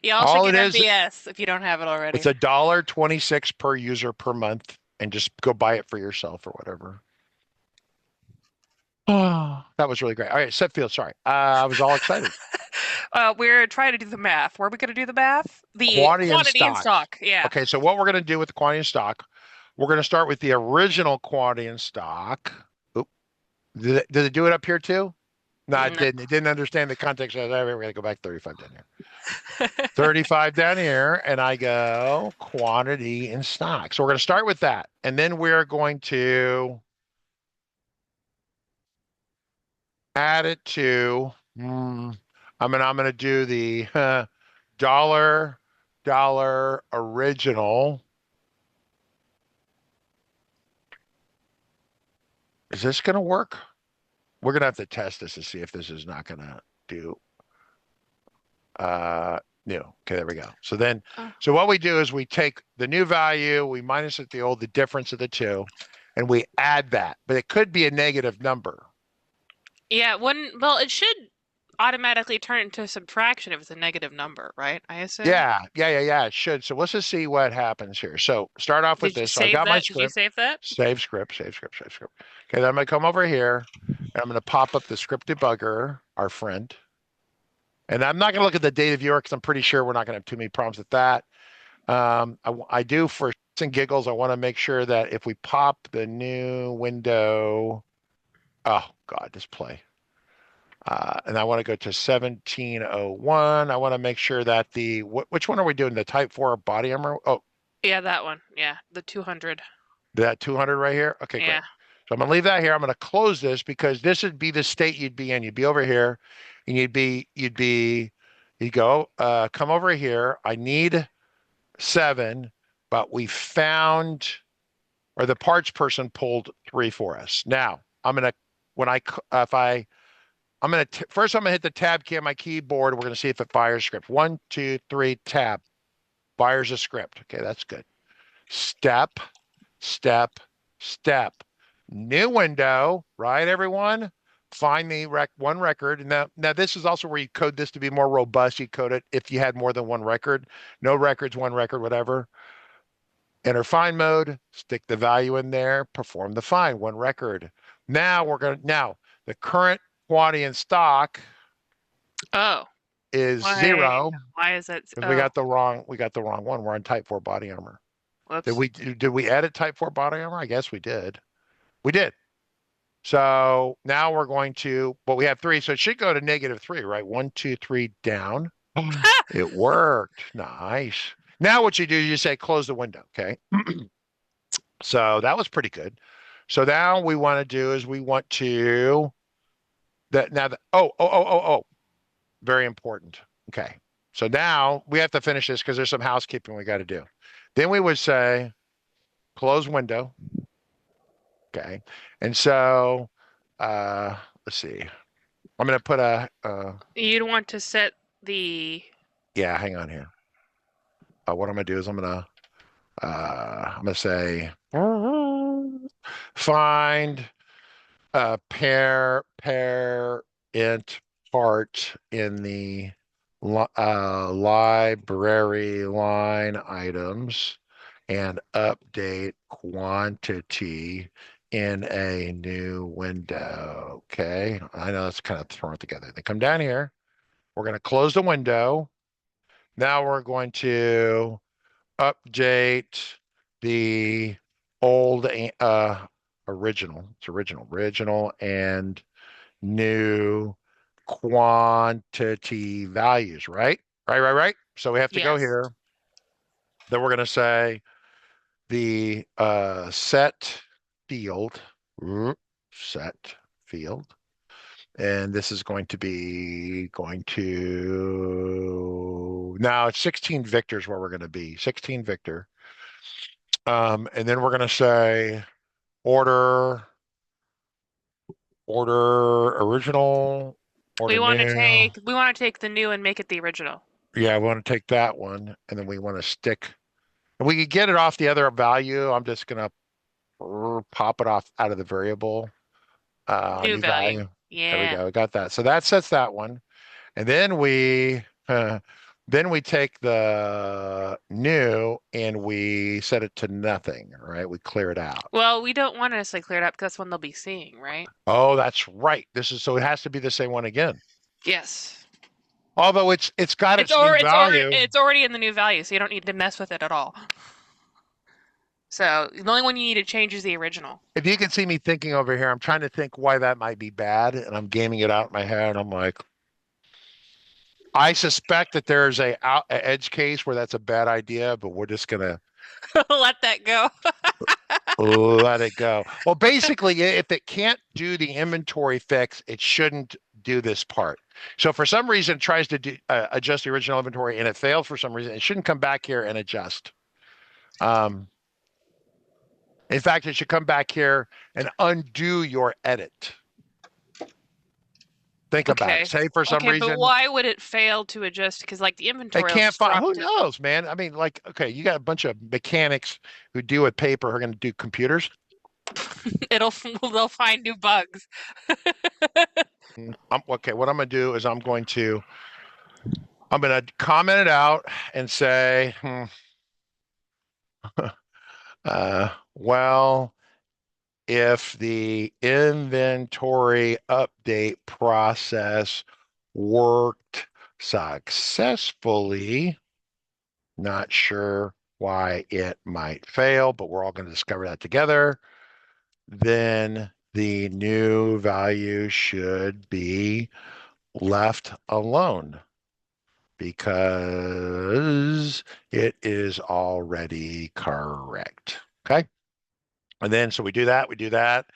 Y'all should All get it is, MBS if you don't have it it's already. $1.26 per user per month, and just go buy it for yourself or whatever. Oh, that was really great. All right, set field. Sorry, I was all excited. We're trying to do the math. Were we going to do the math? The Quantity and quantity in stock. stock. Yeah. Okay, so what we're going to do with the quantity and stock, we're going to start with the original quantity and stock. Oop. Did it do it up here too? No, it No. didn't. It didn't understand the context of that. We're going to go back 35 down here. 35 down here, and I go quantity in stock. So we're going to start with that. And then we're going to add it to, I'm going to do the dollar original. Is this going to work? We're going to have to test this to see if this is not going to do. New. Okay, there we go. So then, so what we do is we take the new value, we minus it the old, the difference of the two, and we add that. But it could be a negative number. Yeah, well, it should automatically turn into subtraction if it's a negative number, right? I assume. Yeah, it should. So let's just see what happens here. So start off with Did you this. So I save got my that? Did you script, save that? save script, save script, save script. Okay, then I'm gonna come over here and I'm gonna pop up the script debugger, our friend. And I'm not gonna look at the data viewer because I'm pretty sure we're not gonna have too many problems with that. I do for shits and giggles, I want to make sure that if we pop the new window, oh God, display. And I want to go to 1701. I want to make sure that which one are we doing? The type 4 body armor? Oh, Yeah, that one. Yeah, the 200. that 200 right here? Okay, great. Yeah. So I'm going to leave that here. I'm going to close this because this would be the state you'd be in. You'd be over here and you'd go, come over here. I need 7, but we found, or the parts person pulled 3 for us. Now I'm going to, when I, if I, I'm going to, first I'm going to hit the tab key on my keyboard. We're going to see if it fires script. 1, 2, 3, tab, fires a script. Okay, that's good. Step, step, step. New window, right, everyone? Find the one record. Now this is also where you code this to be more robust. You code it if you had more than one record. No records, one record, whatever. Enter find mode, stick the value in there, perform the find, one record. Now the current quantity in stock Oh, is why? 0 Why is it? because Oh, we got the wrong one. We're on type 4 body armor. whoops. Did we edit type 4 body armor? I guess we did. We did. So now we're going to, but we have 3, so it should go to -3, right? 1, 2, 3 down. It worked. Nice. Now what you do, you say close the window, okay? So that was pretty good. So now we want to do is we want to that now that very important. Okay. So now we have to finish this because there's some housekeeping we got to do. Then we would say close window. Okay. And so let's see. I'm gonna put You'd want to set the. yeah, hang on here. What I'm gonna do is I'm gonna say find pair int part in the library line items and update quantity in a new window. Okay, I know that's kind of thrown together. They come down here. We're going to close the window. Now we're going to update the old original. It's original and new quantity values, right? Right. So we have to go Yes. here. Then we're going to say the set field, set field. And this is going to now it's 16 Victor's where we're going to be, 16 Victor. And then we're going to say order original, order We want to new. take the new and make it the original. Yeah, we want to take that one, and then we want to stick. we could get it off the other value. I'm just gonna pop it off out of the variable. New New value. value. There we Yeah. go. We got that. So that sets that one. And then we take the new and we set it to nothing, right? We clear it out. Well, we don't want to necessarily clear it up because that's one they'll be seeing, right? Oh, that's right. This is so it has to be the same one again. Yes. Although it's got its new value. It's already in the new value, so you don't need to mess with it at all. So the only one you need to change is the original. If you can see me thinking over here, I'm trying to think why that might be bad, and I'm gaming it out in my head. I'm like, I suspect that there's a edge case where that's a bad idea, but we're just gonna Let that go. let it go. Well, basically, if it can't do the inventory fix, it shouldn't do this part. So for some reason, it tries to adjust the original inventory and it failed for some reason. It shouldn't come back here and adjust. In fact, it should come back here and undo your edit. Think about it. Say for some reason. But why would it fail to adjust? Because like the They inventory can't find. Who knows, man? I mean, like, okay, you got a bunch of mechanics who deal with paper who are going to do computers. They'll find new bugs. Okay, what I'm going to do is I'm going to comment it out and say, well, if the inventory update process worked successfully, not sure why it might fail, but we're all going to discover that together, then the new value should be left alone because it is already correct. Okay. And then, so we do that.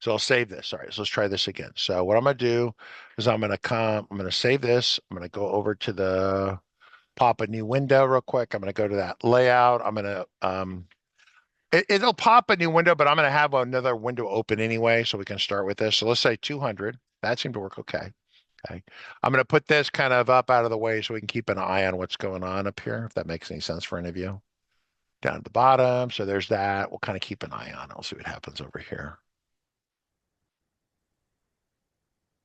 So I'll save this. All right, so let's try this again. So what I'm going to do is I'm going to save this. I'm going to go over to the pop a new window real quick. I'm going to go to that layout. I'm going to, it'll pop a new window, but I'm going to have another window open anyway, so we can start with this. So let's say 200. That seemed to work okay. Okay. I'm going to put this kind of up out of the way so we can keep an eye on what's going on up here, if that makes any sense for any of you. Down at the bottom. So there's that. We'll kind of keep an eye on it. We'll see what happens over here.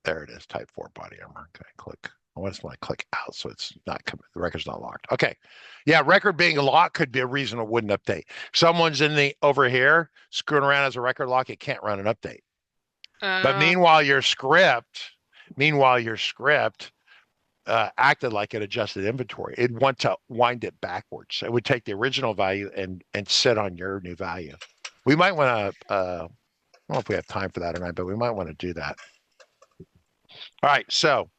There it is, type 4 body armor. Okay, click. I just want to click out so it's not the record's not locked. Okay. Yeah, record being locked could be a reason it wouldn't update. Someone's in the over here screwing around as a record lock, it can't run an update. But meanwhile, your script acted like it adjusted inventory. It'd want to wind it backwards. It would take the original value and sit on your new value. We might want to, I don't know if we have time for that or not, but we might want to do that. All right, so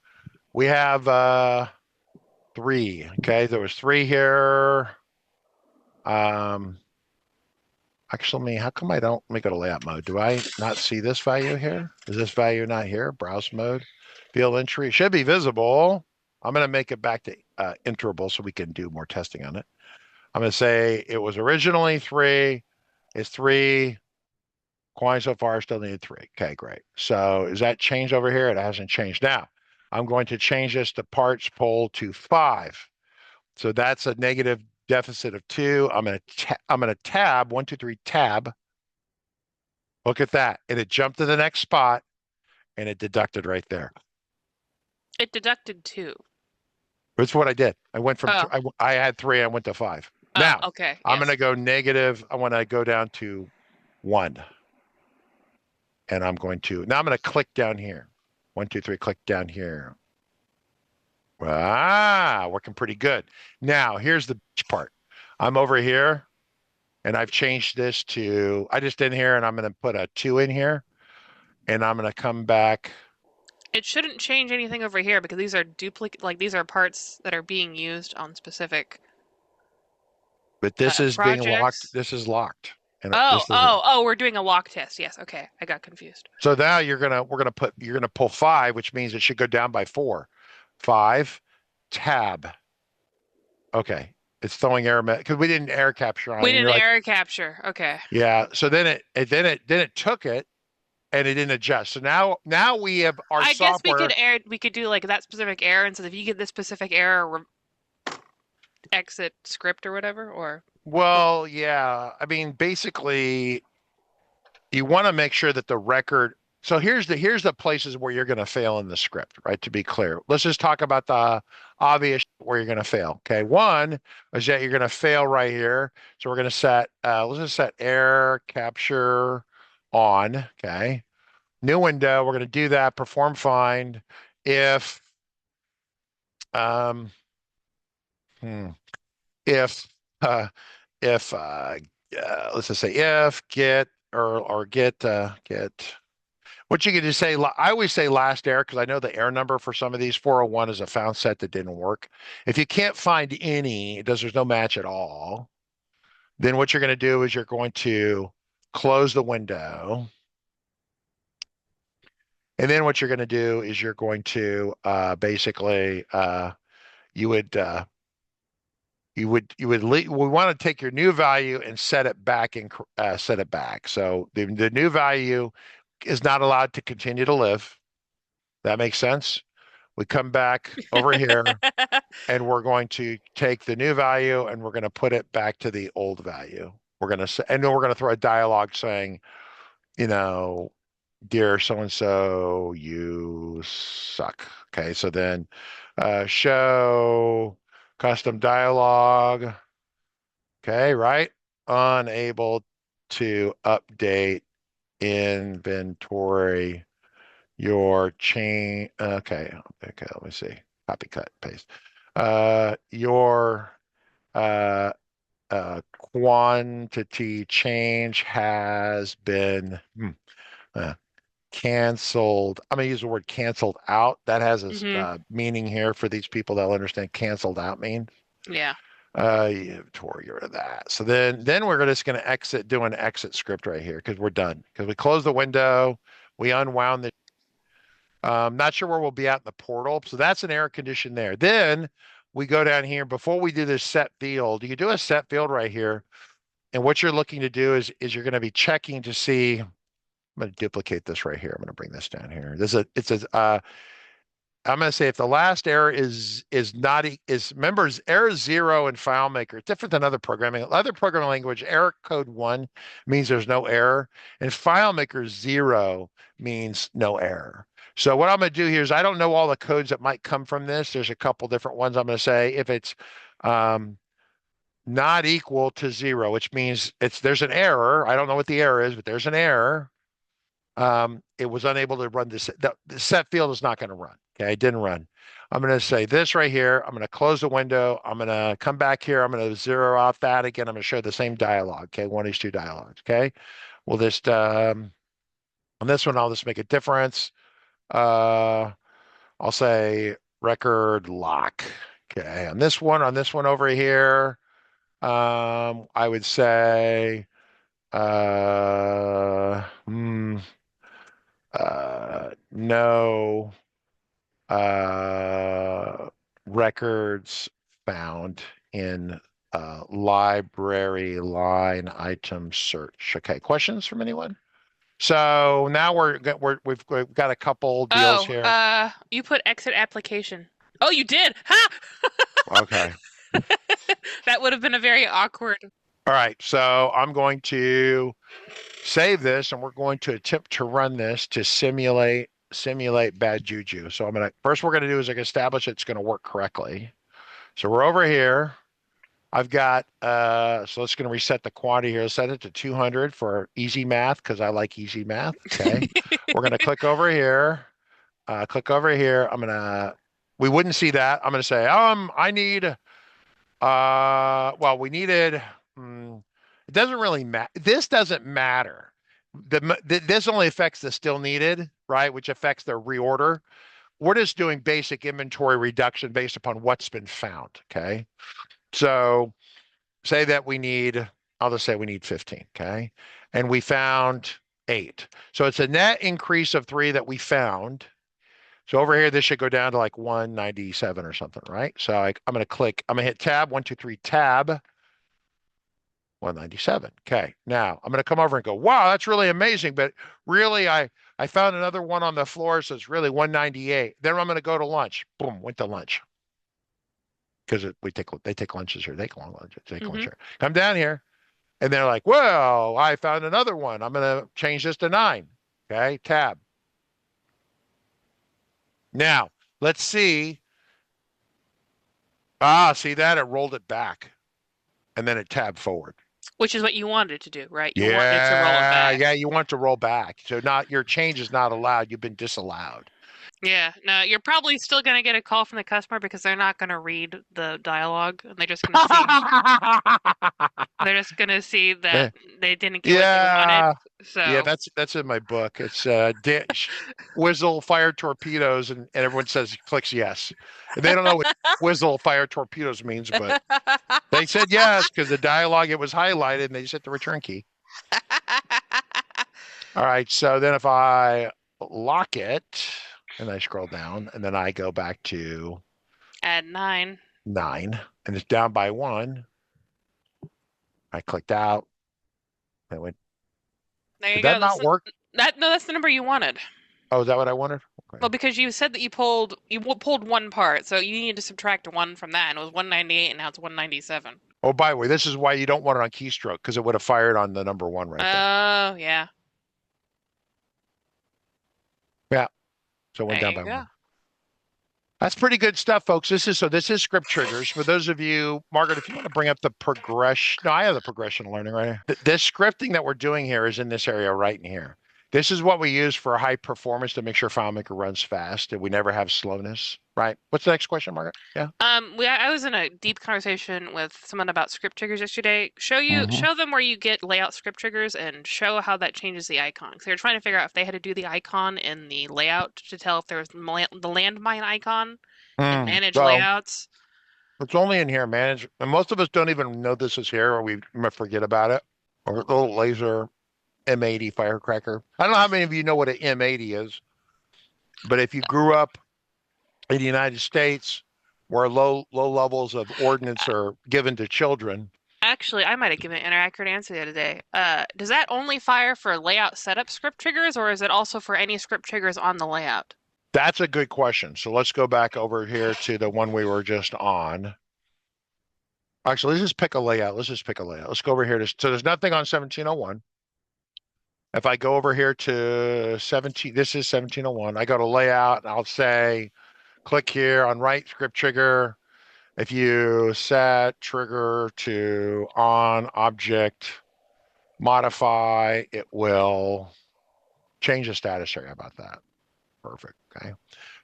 we have 3. Okay, there was 3 here. Actually, how come I don't make it a layout mode? Do I not see this value here? Is this value not here? Browse mode, field entry. It should be visible. I'm going to make it back to enterable so we can do more testing on it. I'm going to say it was originally 3. It's 3. Coin so far still needed 3. Okay, great. So is that changed over here? It hasn't changed. Now, I'm going to change this to parts poll to 5. So that's a negative deficit of 2. I'm going to tab 1, 2, 3 tab. Look at that. And it jumped to the next spot and it deducted right there. It deducted 2. That's what I did. I went from I had 3, I went to 5. Now, okay. I'm going to go negative. I want to go down to 1. And I'm going to click down here. 1, 2, 3, click down here. Working pretty good. Now, here's the part. I'm over here and I've changed this to, I just did here and I'm going to put a 2 in here and I'm going to come back. It shouldn't change anything over here because these are these are parts that are being used on specific But this is being projects. locked. This is locked. And we're doing a lock test. Yes. Okay. I got confused. So now you're going to pull 5, which means it should go down by 4. 5 tab. Okay. It's throwing error because we didn't error capture on it. We didn't error capture. Okay. Yeah. So then it took it and it didn't adjust. So now we have our software. I guess we could do like that specific error and so if you get this specific error exit script or whatever or Well, yeah. I mean, basically, you want to make sure that the record. So here's the places where you're going to fail in the script, right? To be clear, let's just talk about the obvious where you're going to fail. Okay, one is that you're going to fail right here. So we're going to set. Let's just set error capture on. Okay, new window. We're going to do that. Perform find if um hmm, if uh, if let's just say if get or get what you could just say. I always say last error because I know the error number for some of these 401 is a found set that didn't work. If you can't find any, there's no match at all, then what you're going to do is you're going to close the window. And then what you're going to do is you're going to basically you would we want to take your new value and set it back and set it back. So the new value is not allowed to continue to live. That makes sense. We come back over here and we're going to take the new value and we're going to put it back to the old value. We're going to say, and then we're going to throw a dialogue saying, you know, dear so and so, you suck. Okay, so then show custom dialogue. Okay, right? Unable to update inventory your chain. Okay, let me see. Copy, cut, paste. Your uh, quantity change has been uh, canceled. I'm going to use the word canceled out. That has a Hmm. meaning here for these people that'll understand canceled out means. Yeah. Yeah, Tor, get rid of that. So then we're just going to do an exit script right here because we're done. Because we closed the window, we unwound the. Not sure where we'll be at in the portal. So that's an error condition there. Then we go down here before we do this set field. You can do a set field right here, and what you're looking to do is you're going to be checking to see. I'm going to duplicate this right here. I'm going to bring this down here. It's a I'm going to say if the last error is not members error 0 in FileMaker, it's different than other programming language. Error code 1 means there's no error, and FileMaker 0 means no error. So what I'm going to do here is I don't know all the codes that might come from this. There's a couple different ones. I'm going to say if it's um, not equal to 0, which means there's an error. I don't know what the error is, but there's an error. It was unable to run this. The set field is not going to run. Okay, it didn't run. I'm going to say this right here. I'm going to close the window. I'm going to come back here. I'm going to zero out that again. I'm going to show the same dialogue. Okay, one of these two dialogues. Okay, we'll just on this one, I'll just make a difference. I'll say record lock. Okay, on this one over here, I would say no uh, records found in library line item search. Okay, questions from anyone? So now we've got a couple deals Oh, here. you put exit application. Oh, you did. Ha! Okay. That would have been a very awkward. All right. So I'm going to save this and we're going to attempt to run this to simulate bad juju. So first we're going to do is establish it's going to work correctly. So we're over here. I've got so let's going to reset the quantity here. Set it to 200 for easy math because I like easy math. Okay. We're going to click over here. We wouldn't see that. I'm going to say, I need well, we needed it doesn't really matter. This doesn't matter. This only affects the still needed, right? Which affects their reorder. We're just doing basic inventory reduction based upon what's been found. Okay. So say that I'll just say we need 15. Okay. And we found 8. So it's a net increase of 3 that we found. So over here, this should go down to like 197 or something, right? So I'm going to hit tab, 1, 2, 3, tab, 197. Okay. Now I'm going to come over and go, wow, that's really amazing. But really, I found another one on the floor. So it's really 198. Then I'm going to go to lunch. Boom, went to lunch. because they take lunches here. They take long lunches. They take lunch Mm-hmm. here. Come down here. And they're like, well, I found another one. I'm going to change this to 9. Okay, tab. Now, let's see. See that? It rolled it back and then it tabbed forward. Which is what you wanted to do, right? You wanted to roll it Yeah, back. yeah, you want to roll back. So not your change is not allowed. You've been disallowed. Yeah. No, you're probably still going to get a call from the customer because they're not going to read the dialogue and they're just going to see that they didn't get what they wanted. Yeah. Yeah, So, that's in my book. It's Whizzle fire torpedoes and everyone says clicks yes. And they don't know what Whizzle fire torpedoes means, but they said yes because the dialogue it was highlighted and they just hit the return key. All right, so then if I lock it and I scroll down and then I go back to add 9. 9 and it's down by 1. I clicked out. I went, There you did go. that not work? That's the number you wanted. Oh, is that what I wanted? Okay. Well, because you said that you pulled one part, so you need to subtract 1 from that, and it was 198, and now it's 197. Oh, by the way, this is why you don't want it on keystroke because it would have fired on the number 1 right there. Oh, yeah. Yeah. So it went There down you by go. 1. That's pretty good stuff, folks. This is script triggers. For those of you, Margaret, if you want to bring up the progression, no, I have the progression learning right here. This scripting that we're doing here is in this area right in here. This is what we use for high performance to make sure FileMaker runs fast and we never have slowness, right? What's the next question, Margaret? Yeah. I was in a deep conversation with someone about script triggers yesterday. Show them where you get layout script triggers and show how that changes the icon. Because they were trying to figure out if they had to do the icon in the layout to tell if there was the landmine icon and manage So layouts. it's only in here, manage. And most of us don't even know this is here or we might forget about it. Or a little laser M80 firecracker. I don't know how many of you know what an M80 is, but if you grew up in the United States where low levels of ordnance are given to children. Actually, I might have given an inaccurate answer the other day. Does that only fire for layout setup script triggers, or is it also for any script triggers on the layout? That's a good question. So let's go back over here to the one we were just on. Actually, let's just pick a layout. Let's go over here to, so there's nothing on 1701. If I go over here to 17, this is 1701. I go to layout and I'll say, click here on write script trigger. If you set trigger to on object, modify, it will change the status area. How about that? Perfect. Okay.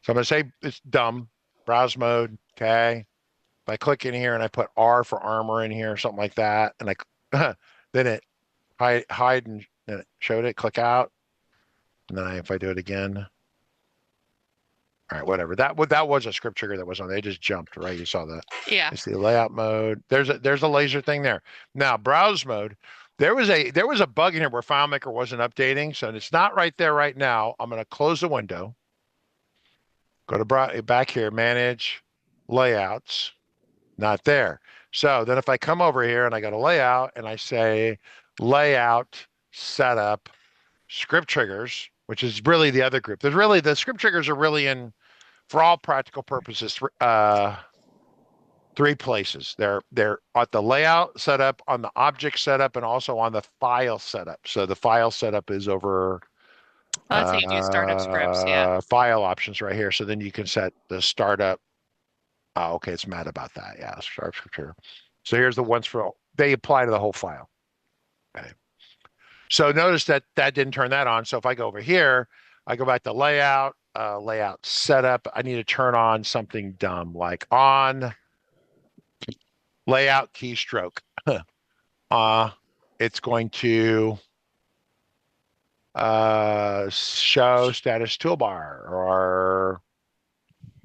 So I'm going to say it's dumb, browse mode. Okay. If I click in here and I put R for armor in here, something like that, and I then it hide and it showed it, click out. And then if I do it again, all right, whatever. That was a script trigger that was on. They just jumped, right? You saw that. Yeah. It's the layout mode. There's a laser thing there. Now browse mode. There was a bug in here where FileMaker wasn't updating, so it's not right there right now. I'm going to close the window. Go to back here, manage layouts. Not there. So then if I come over here and I go to layout and I say layout setup script triggers, which is really the other group. The script triggers are really in, for all practical purposes, 3 places. They're at the layout setup, on the object setup, and also on the file setup. So the file setup is over Oh, that's how you do startup scripts. Yeah. file options right here. So then you can set the startup. Oh, okay, it's mad about that. Yeah, startup script trigger. So here's the ones they apply to the whole file. Okay. So notice that didn't turn that on. So if I go over here, I go back to layout, layout setup. I need to turn on something dumb like on layout keystroke. It's going to show status toolbar or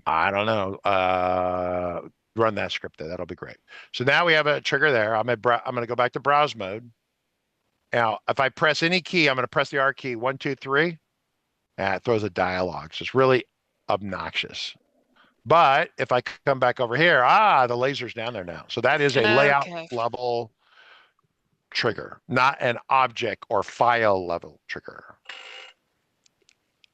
I don't know, run that script there. That'll be great. So now we have a trigger there. I'm going to go back to browse mode. Now, if I press any key, I'm going to press the R key, 1, 2, 3. And it throws a dialog. So it's really obnoxious. But if I come back over here, the laser's down there now. So that is a layout level trigger, not an object or file level trigger.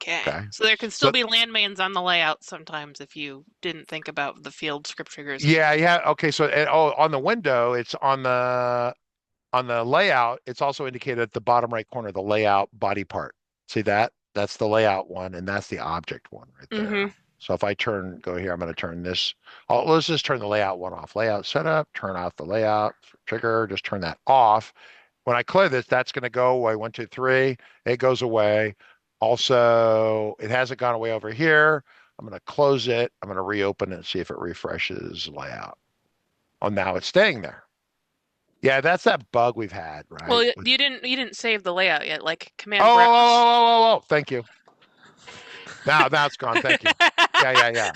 Okay. Okay. So there can still So be landmines on the layout sometimes if you didn't think about the field script triggers. yeah, yeah. Okay. So on the window, it's on the layout, it's also indicated at the bottom right corner, the layout body part. See that? That's the layout one, and that's the object one right there. Mm-hmm. So if I go here, I'm going to turn this. Oh, let's just turn the layout one off. Layout setup, turn off the layout trigger, just turn that off. When I clear this, that's going to go away. 1, 2, 3, it goes away. Also, it hasn't gone away over here. I'm going to close it. I'm going to reopen it and see if it refreshes layout. Oh, now it's staying there. Yeah, that's that bug we've had, Well, right? you didn't save the layout yet, like Oh, command oh, browse. oh, oh, oh, oh, thank you. Now it's gone. Thank you. Yeah, yeah, yeah.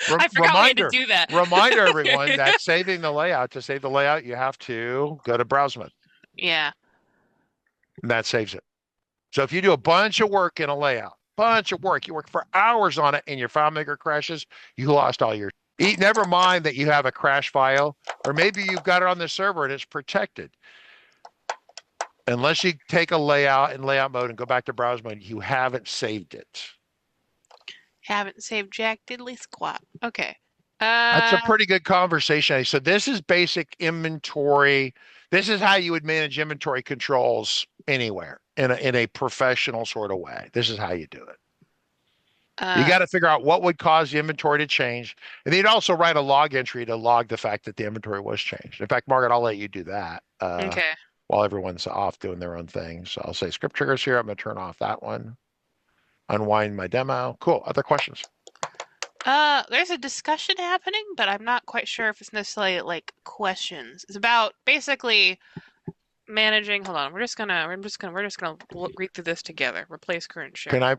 I forgot we had to Reminder, do that. reminder, everyone, that saving the layout, to save the layout, you have to go to browse mode, Yeah. and that saves it. So if you do a bunch of work in a layout, bunch of work, you work for hours on it, and your FileMaker crashes, you lost all your. Never mind that you have a crash file, or maybe you've got it on the server and it's protected. Unless you take a layout in layout mode and go back to browse mode, you haven't saved it. Haven't saved Jack Diddley squat. Okay. That's a pretty good conversation. So this is basic inventory. This is how you would manage inventory controls anywhere in a professional sort of way. This is how you do it. You uh, got to figure out what would cause the inventory to change. And then you'd also write a log entry to log the fact that the inventory was changed. In fact, Margaret, I'll let you do that okay. while everyone's off doing their own thing. So I'll say script triggers here. I'm going to turn off that one. Unwind my demo. Cool. Other questions? There's a discussion happening, but I'm not quite sure if it's necessarily like questions. It's about basically managing. Hold on, we're just gonna read through this together. Replace current share. Can I?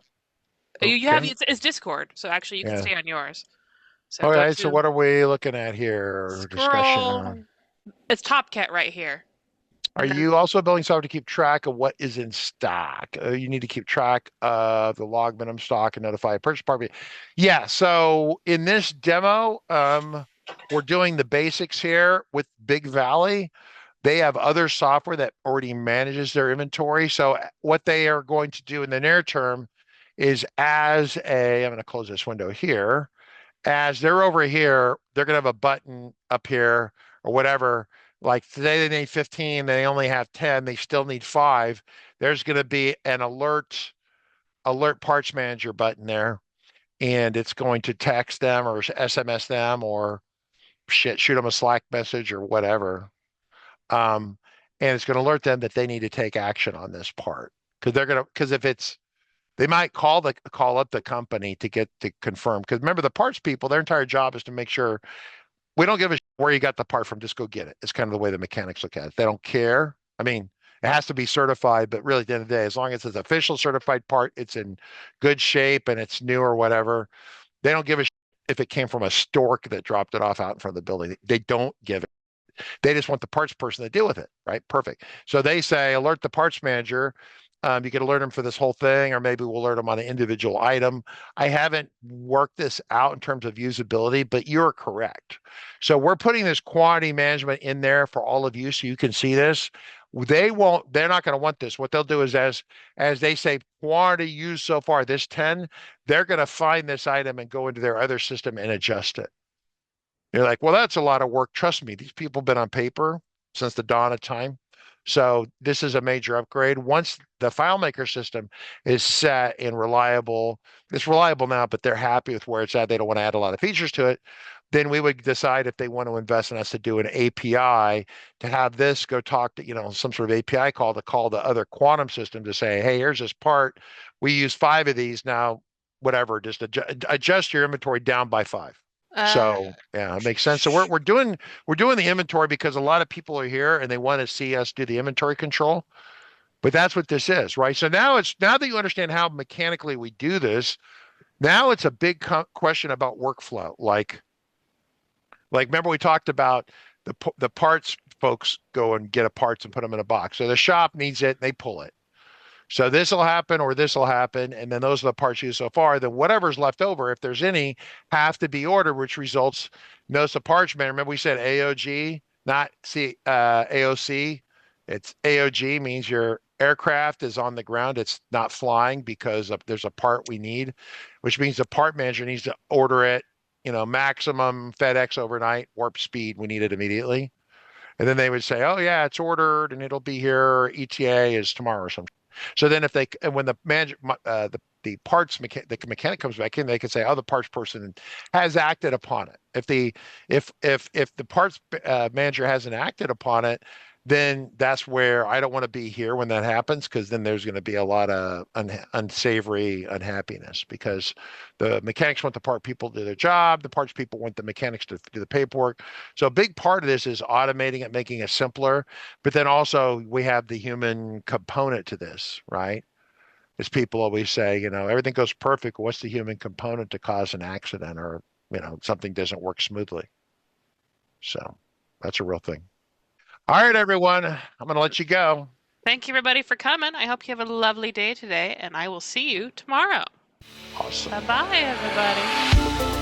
You have Okay. it's Discord, so actually you can Yeah. stay on yours. So All go right. So to what are we looking at here? Discussion on. scroll. It's Top Cat right here, Are and then you also building software to keep track of what is in stock? You need to keep track of the log minimum stock and notify a purchase party. Yeah. So in this demo, we're doing the basics here with Big Valley. They have other software that already manages their inventory. So what they are going to do in the near term is I'm going to close this window here. As they're over here, they're going to have a button up here or whatever. Like today they need 15, they only have 10, they still need 5. There's going to be an alert parts manager button there, and it's going to text them or SMS them or shoot them a Slack message or whatever. Um, and it's going to alert them that they need to take action on this part because if it's they might call up the company to get to confirm. Because remember, the parts people, their entire job is to make sure we don't give a where you got the part from. Just go get it. It's kind of the way the mechanics look at it. They don't care. I mean, it has to be certified, but really, at the end of the day, as long as it's an official certified part, it's in good shape and it's new or whatever. They don't give a if it came from a stork that dropped it off out in front of the building. They don't give it. They just want the parts person to deal with it, right? Perfect. So they say alert the parts manager. You can alert them for this whole thing, or maybe we'll alert them on an individual item. I haven't worked this out in terms of usability, but you're correct. So we're putting this quantity management in there for all of you so you can see this. They're not going to want this. What they'll do is as they say quantity used so far, this 10, they're going to find this item and go into their other system and adjust it. You're like, well, that's a lot of work. Trust me, these people have been on paper since the dawn of time. So this is a major upgrade. Once the FileMaker system is set and reliable, it's reliable now, but they're happy with where it's at. They don't want to add a lot of features to it. Then we would decide if they want to invest in us to do an API to have this go talk to, some sort of API call to call the other quantum system to say, hey, here's this part. We use 5 of these now, whatever, just adjust your inventory down by 5. uh, So yeah, it makes sense. So we're doing the inventory because a lot of people are here and they want to see us do the inventory control. But that's what this is, right? So now that you understand how mechanically we do this, now it's a big question about workflow. Like remember we talked about the parts folks go and get a parts and put them in a box. So the shop needs it, and they pull it. So this will happen or this will happen, and then those are the parts used so far. Then whatever's left over, if there's any, have to be ordered, which results notice the parts man. Remember we said AOG, not AOC. It's AOG means your aircraft is on the ground, it's not flying because there's a part we need, which means the part manager needs to order it, maximum FedEx overnight, warp speed, we need it immediately. And then they would say, oh yeah, it's ordered and it'll be here. ETA is tomorrow or something. So then and when the manager, the the mechanic comes back in, they can say, oh, the parts person has acted upon it. If the parts manager hasn't acted upon it, then that's where I don't want to be here when that happens, because then there's going to be a lot of unsavory unhappiness, because the mechanics want the part people to do their job. The parts people want the mechanics to do the paperwork. So a big part of this is automating it, making it simpler. But then also we have the human component to this, right? As people always say, everything goes perfect. What's the human component to cause an accident, or, something doesn't work smoothly? So that's a real thing. All right, everyone, I'm going to let you go. Thank you, everybody, for coming. I hope you have a lovely day today, and I will see you tomorrow. Awesome. Bye-bye, everybody.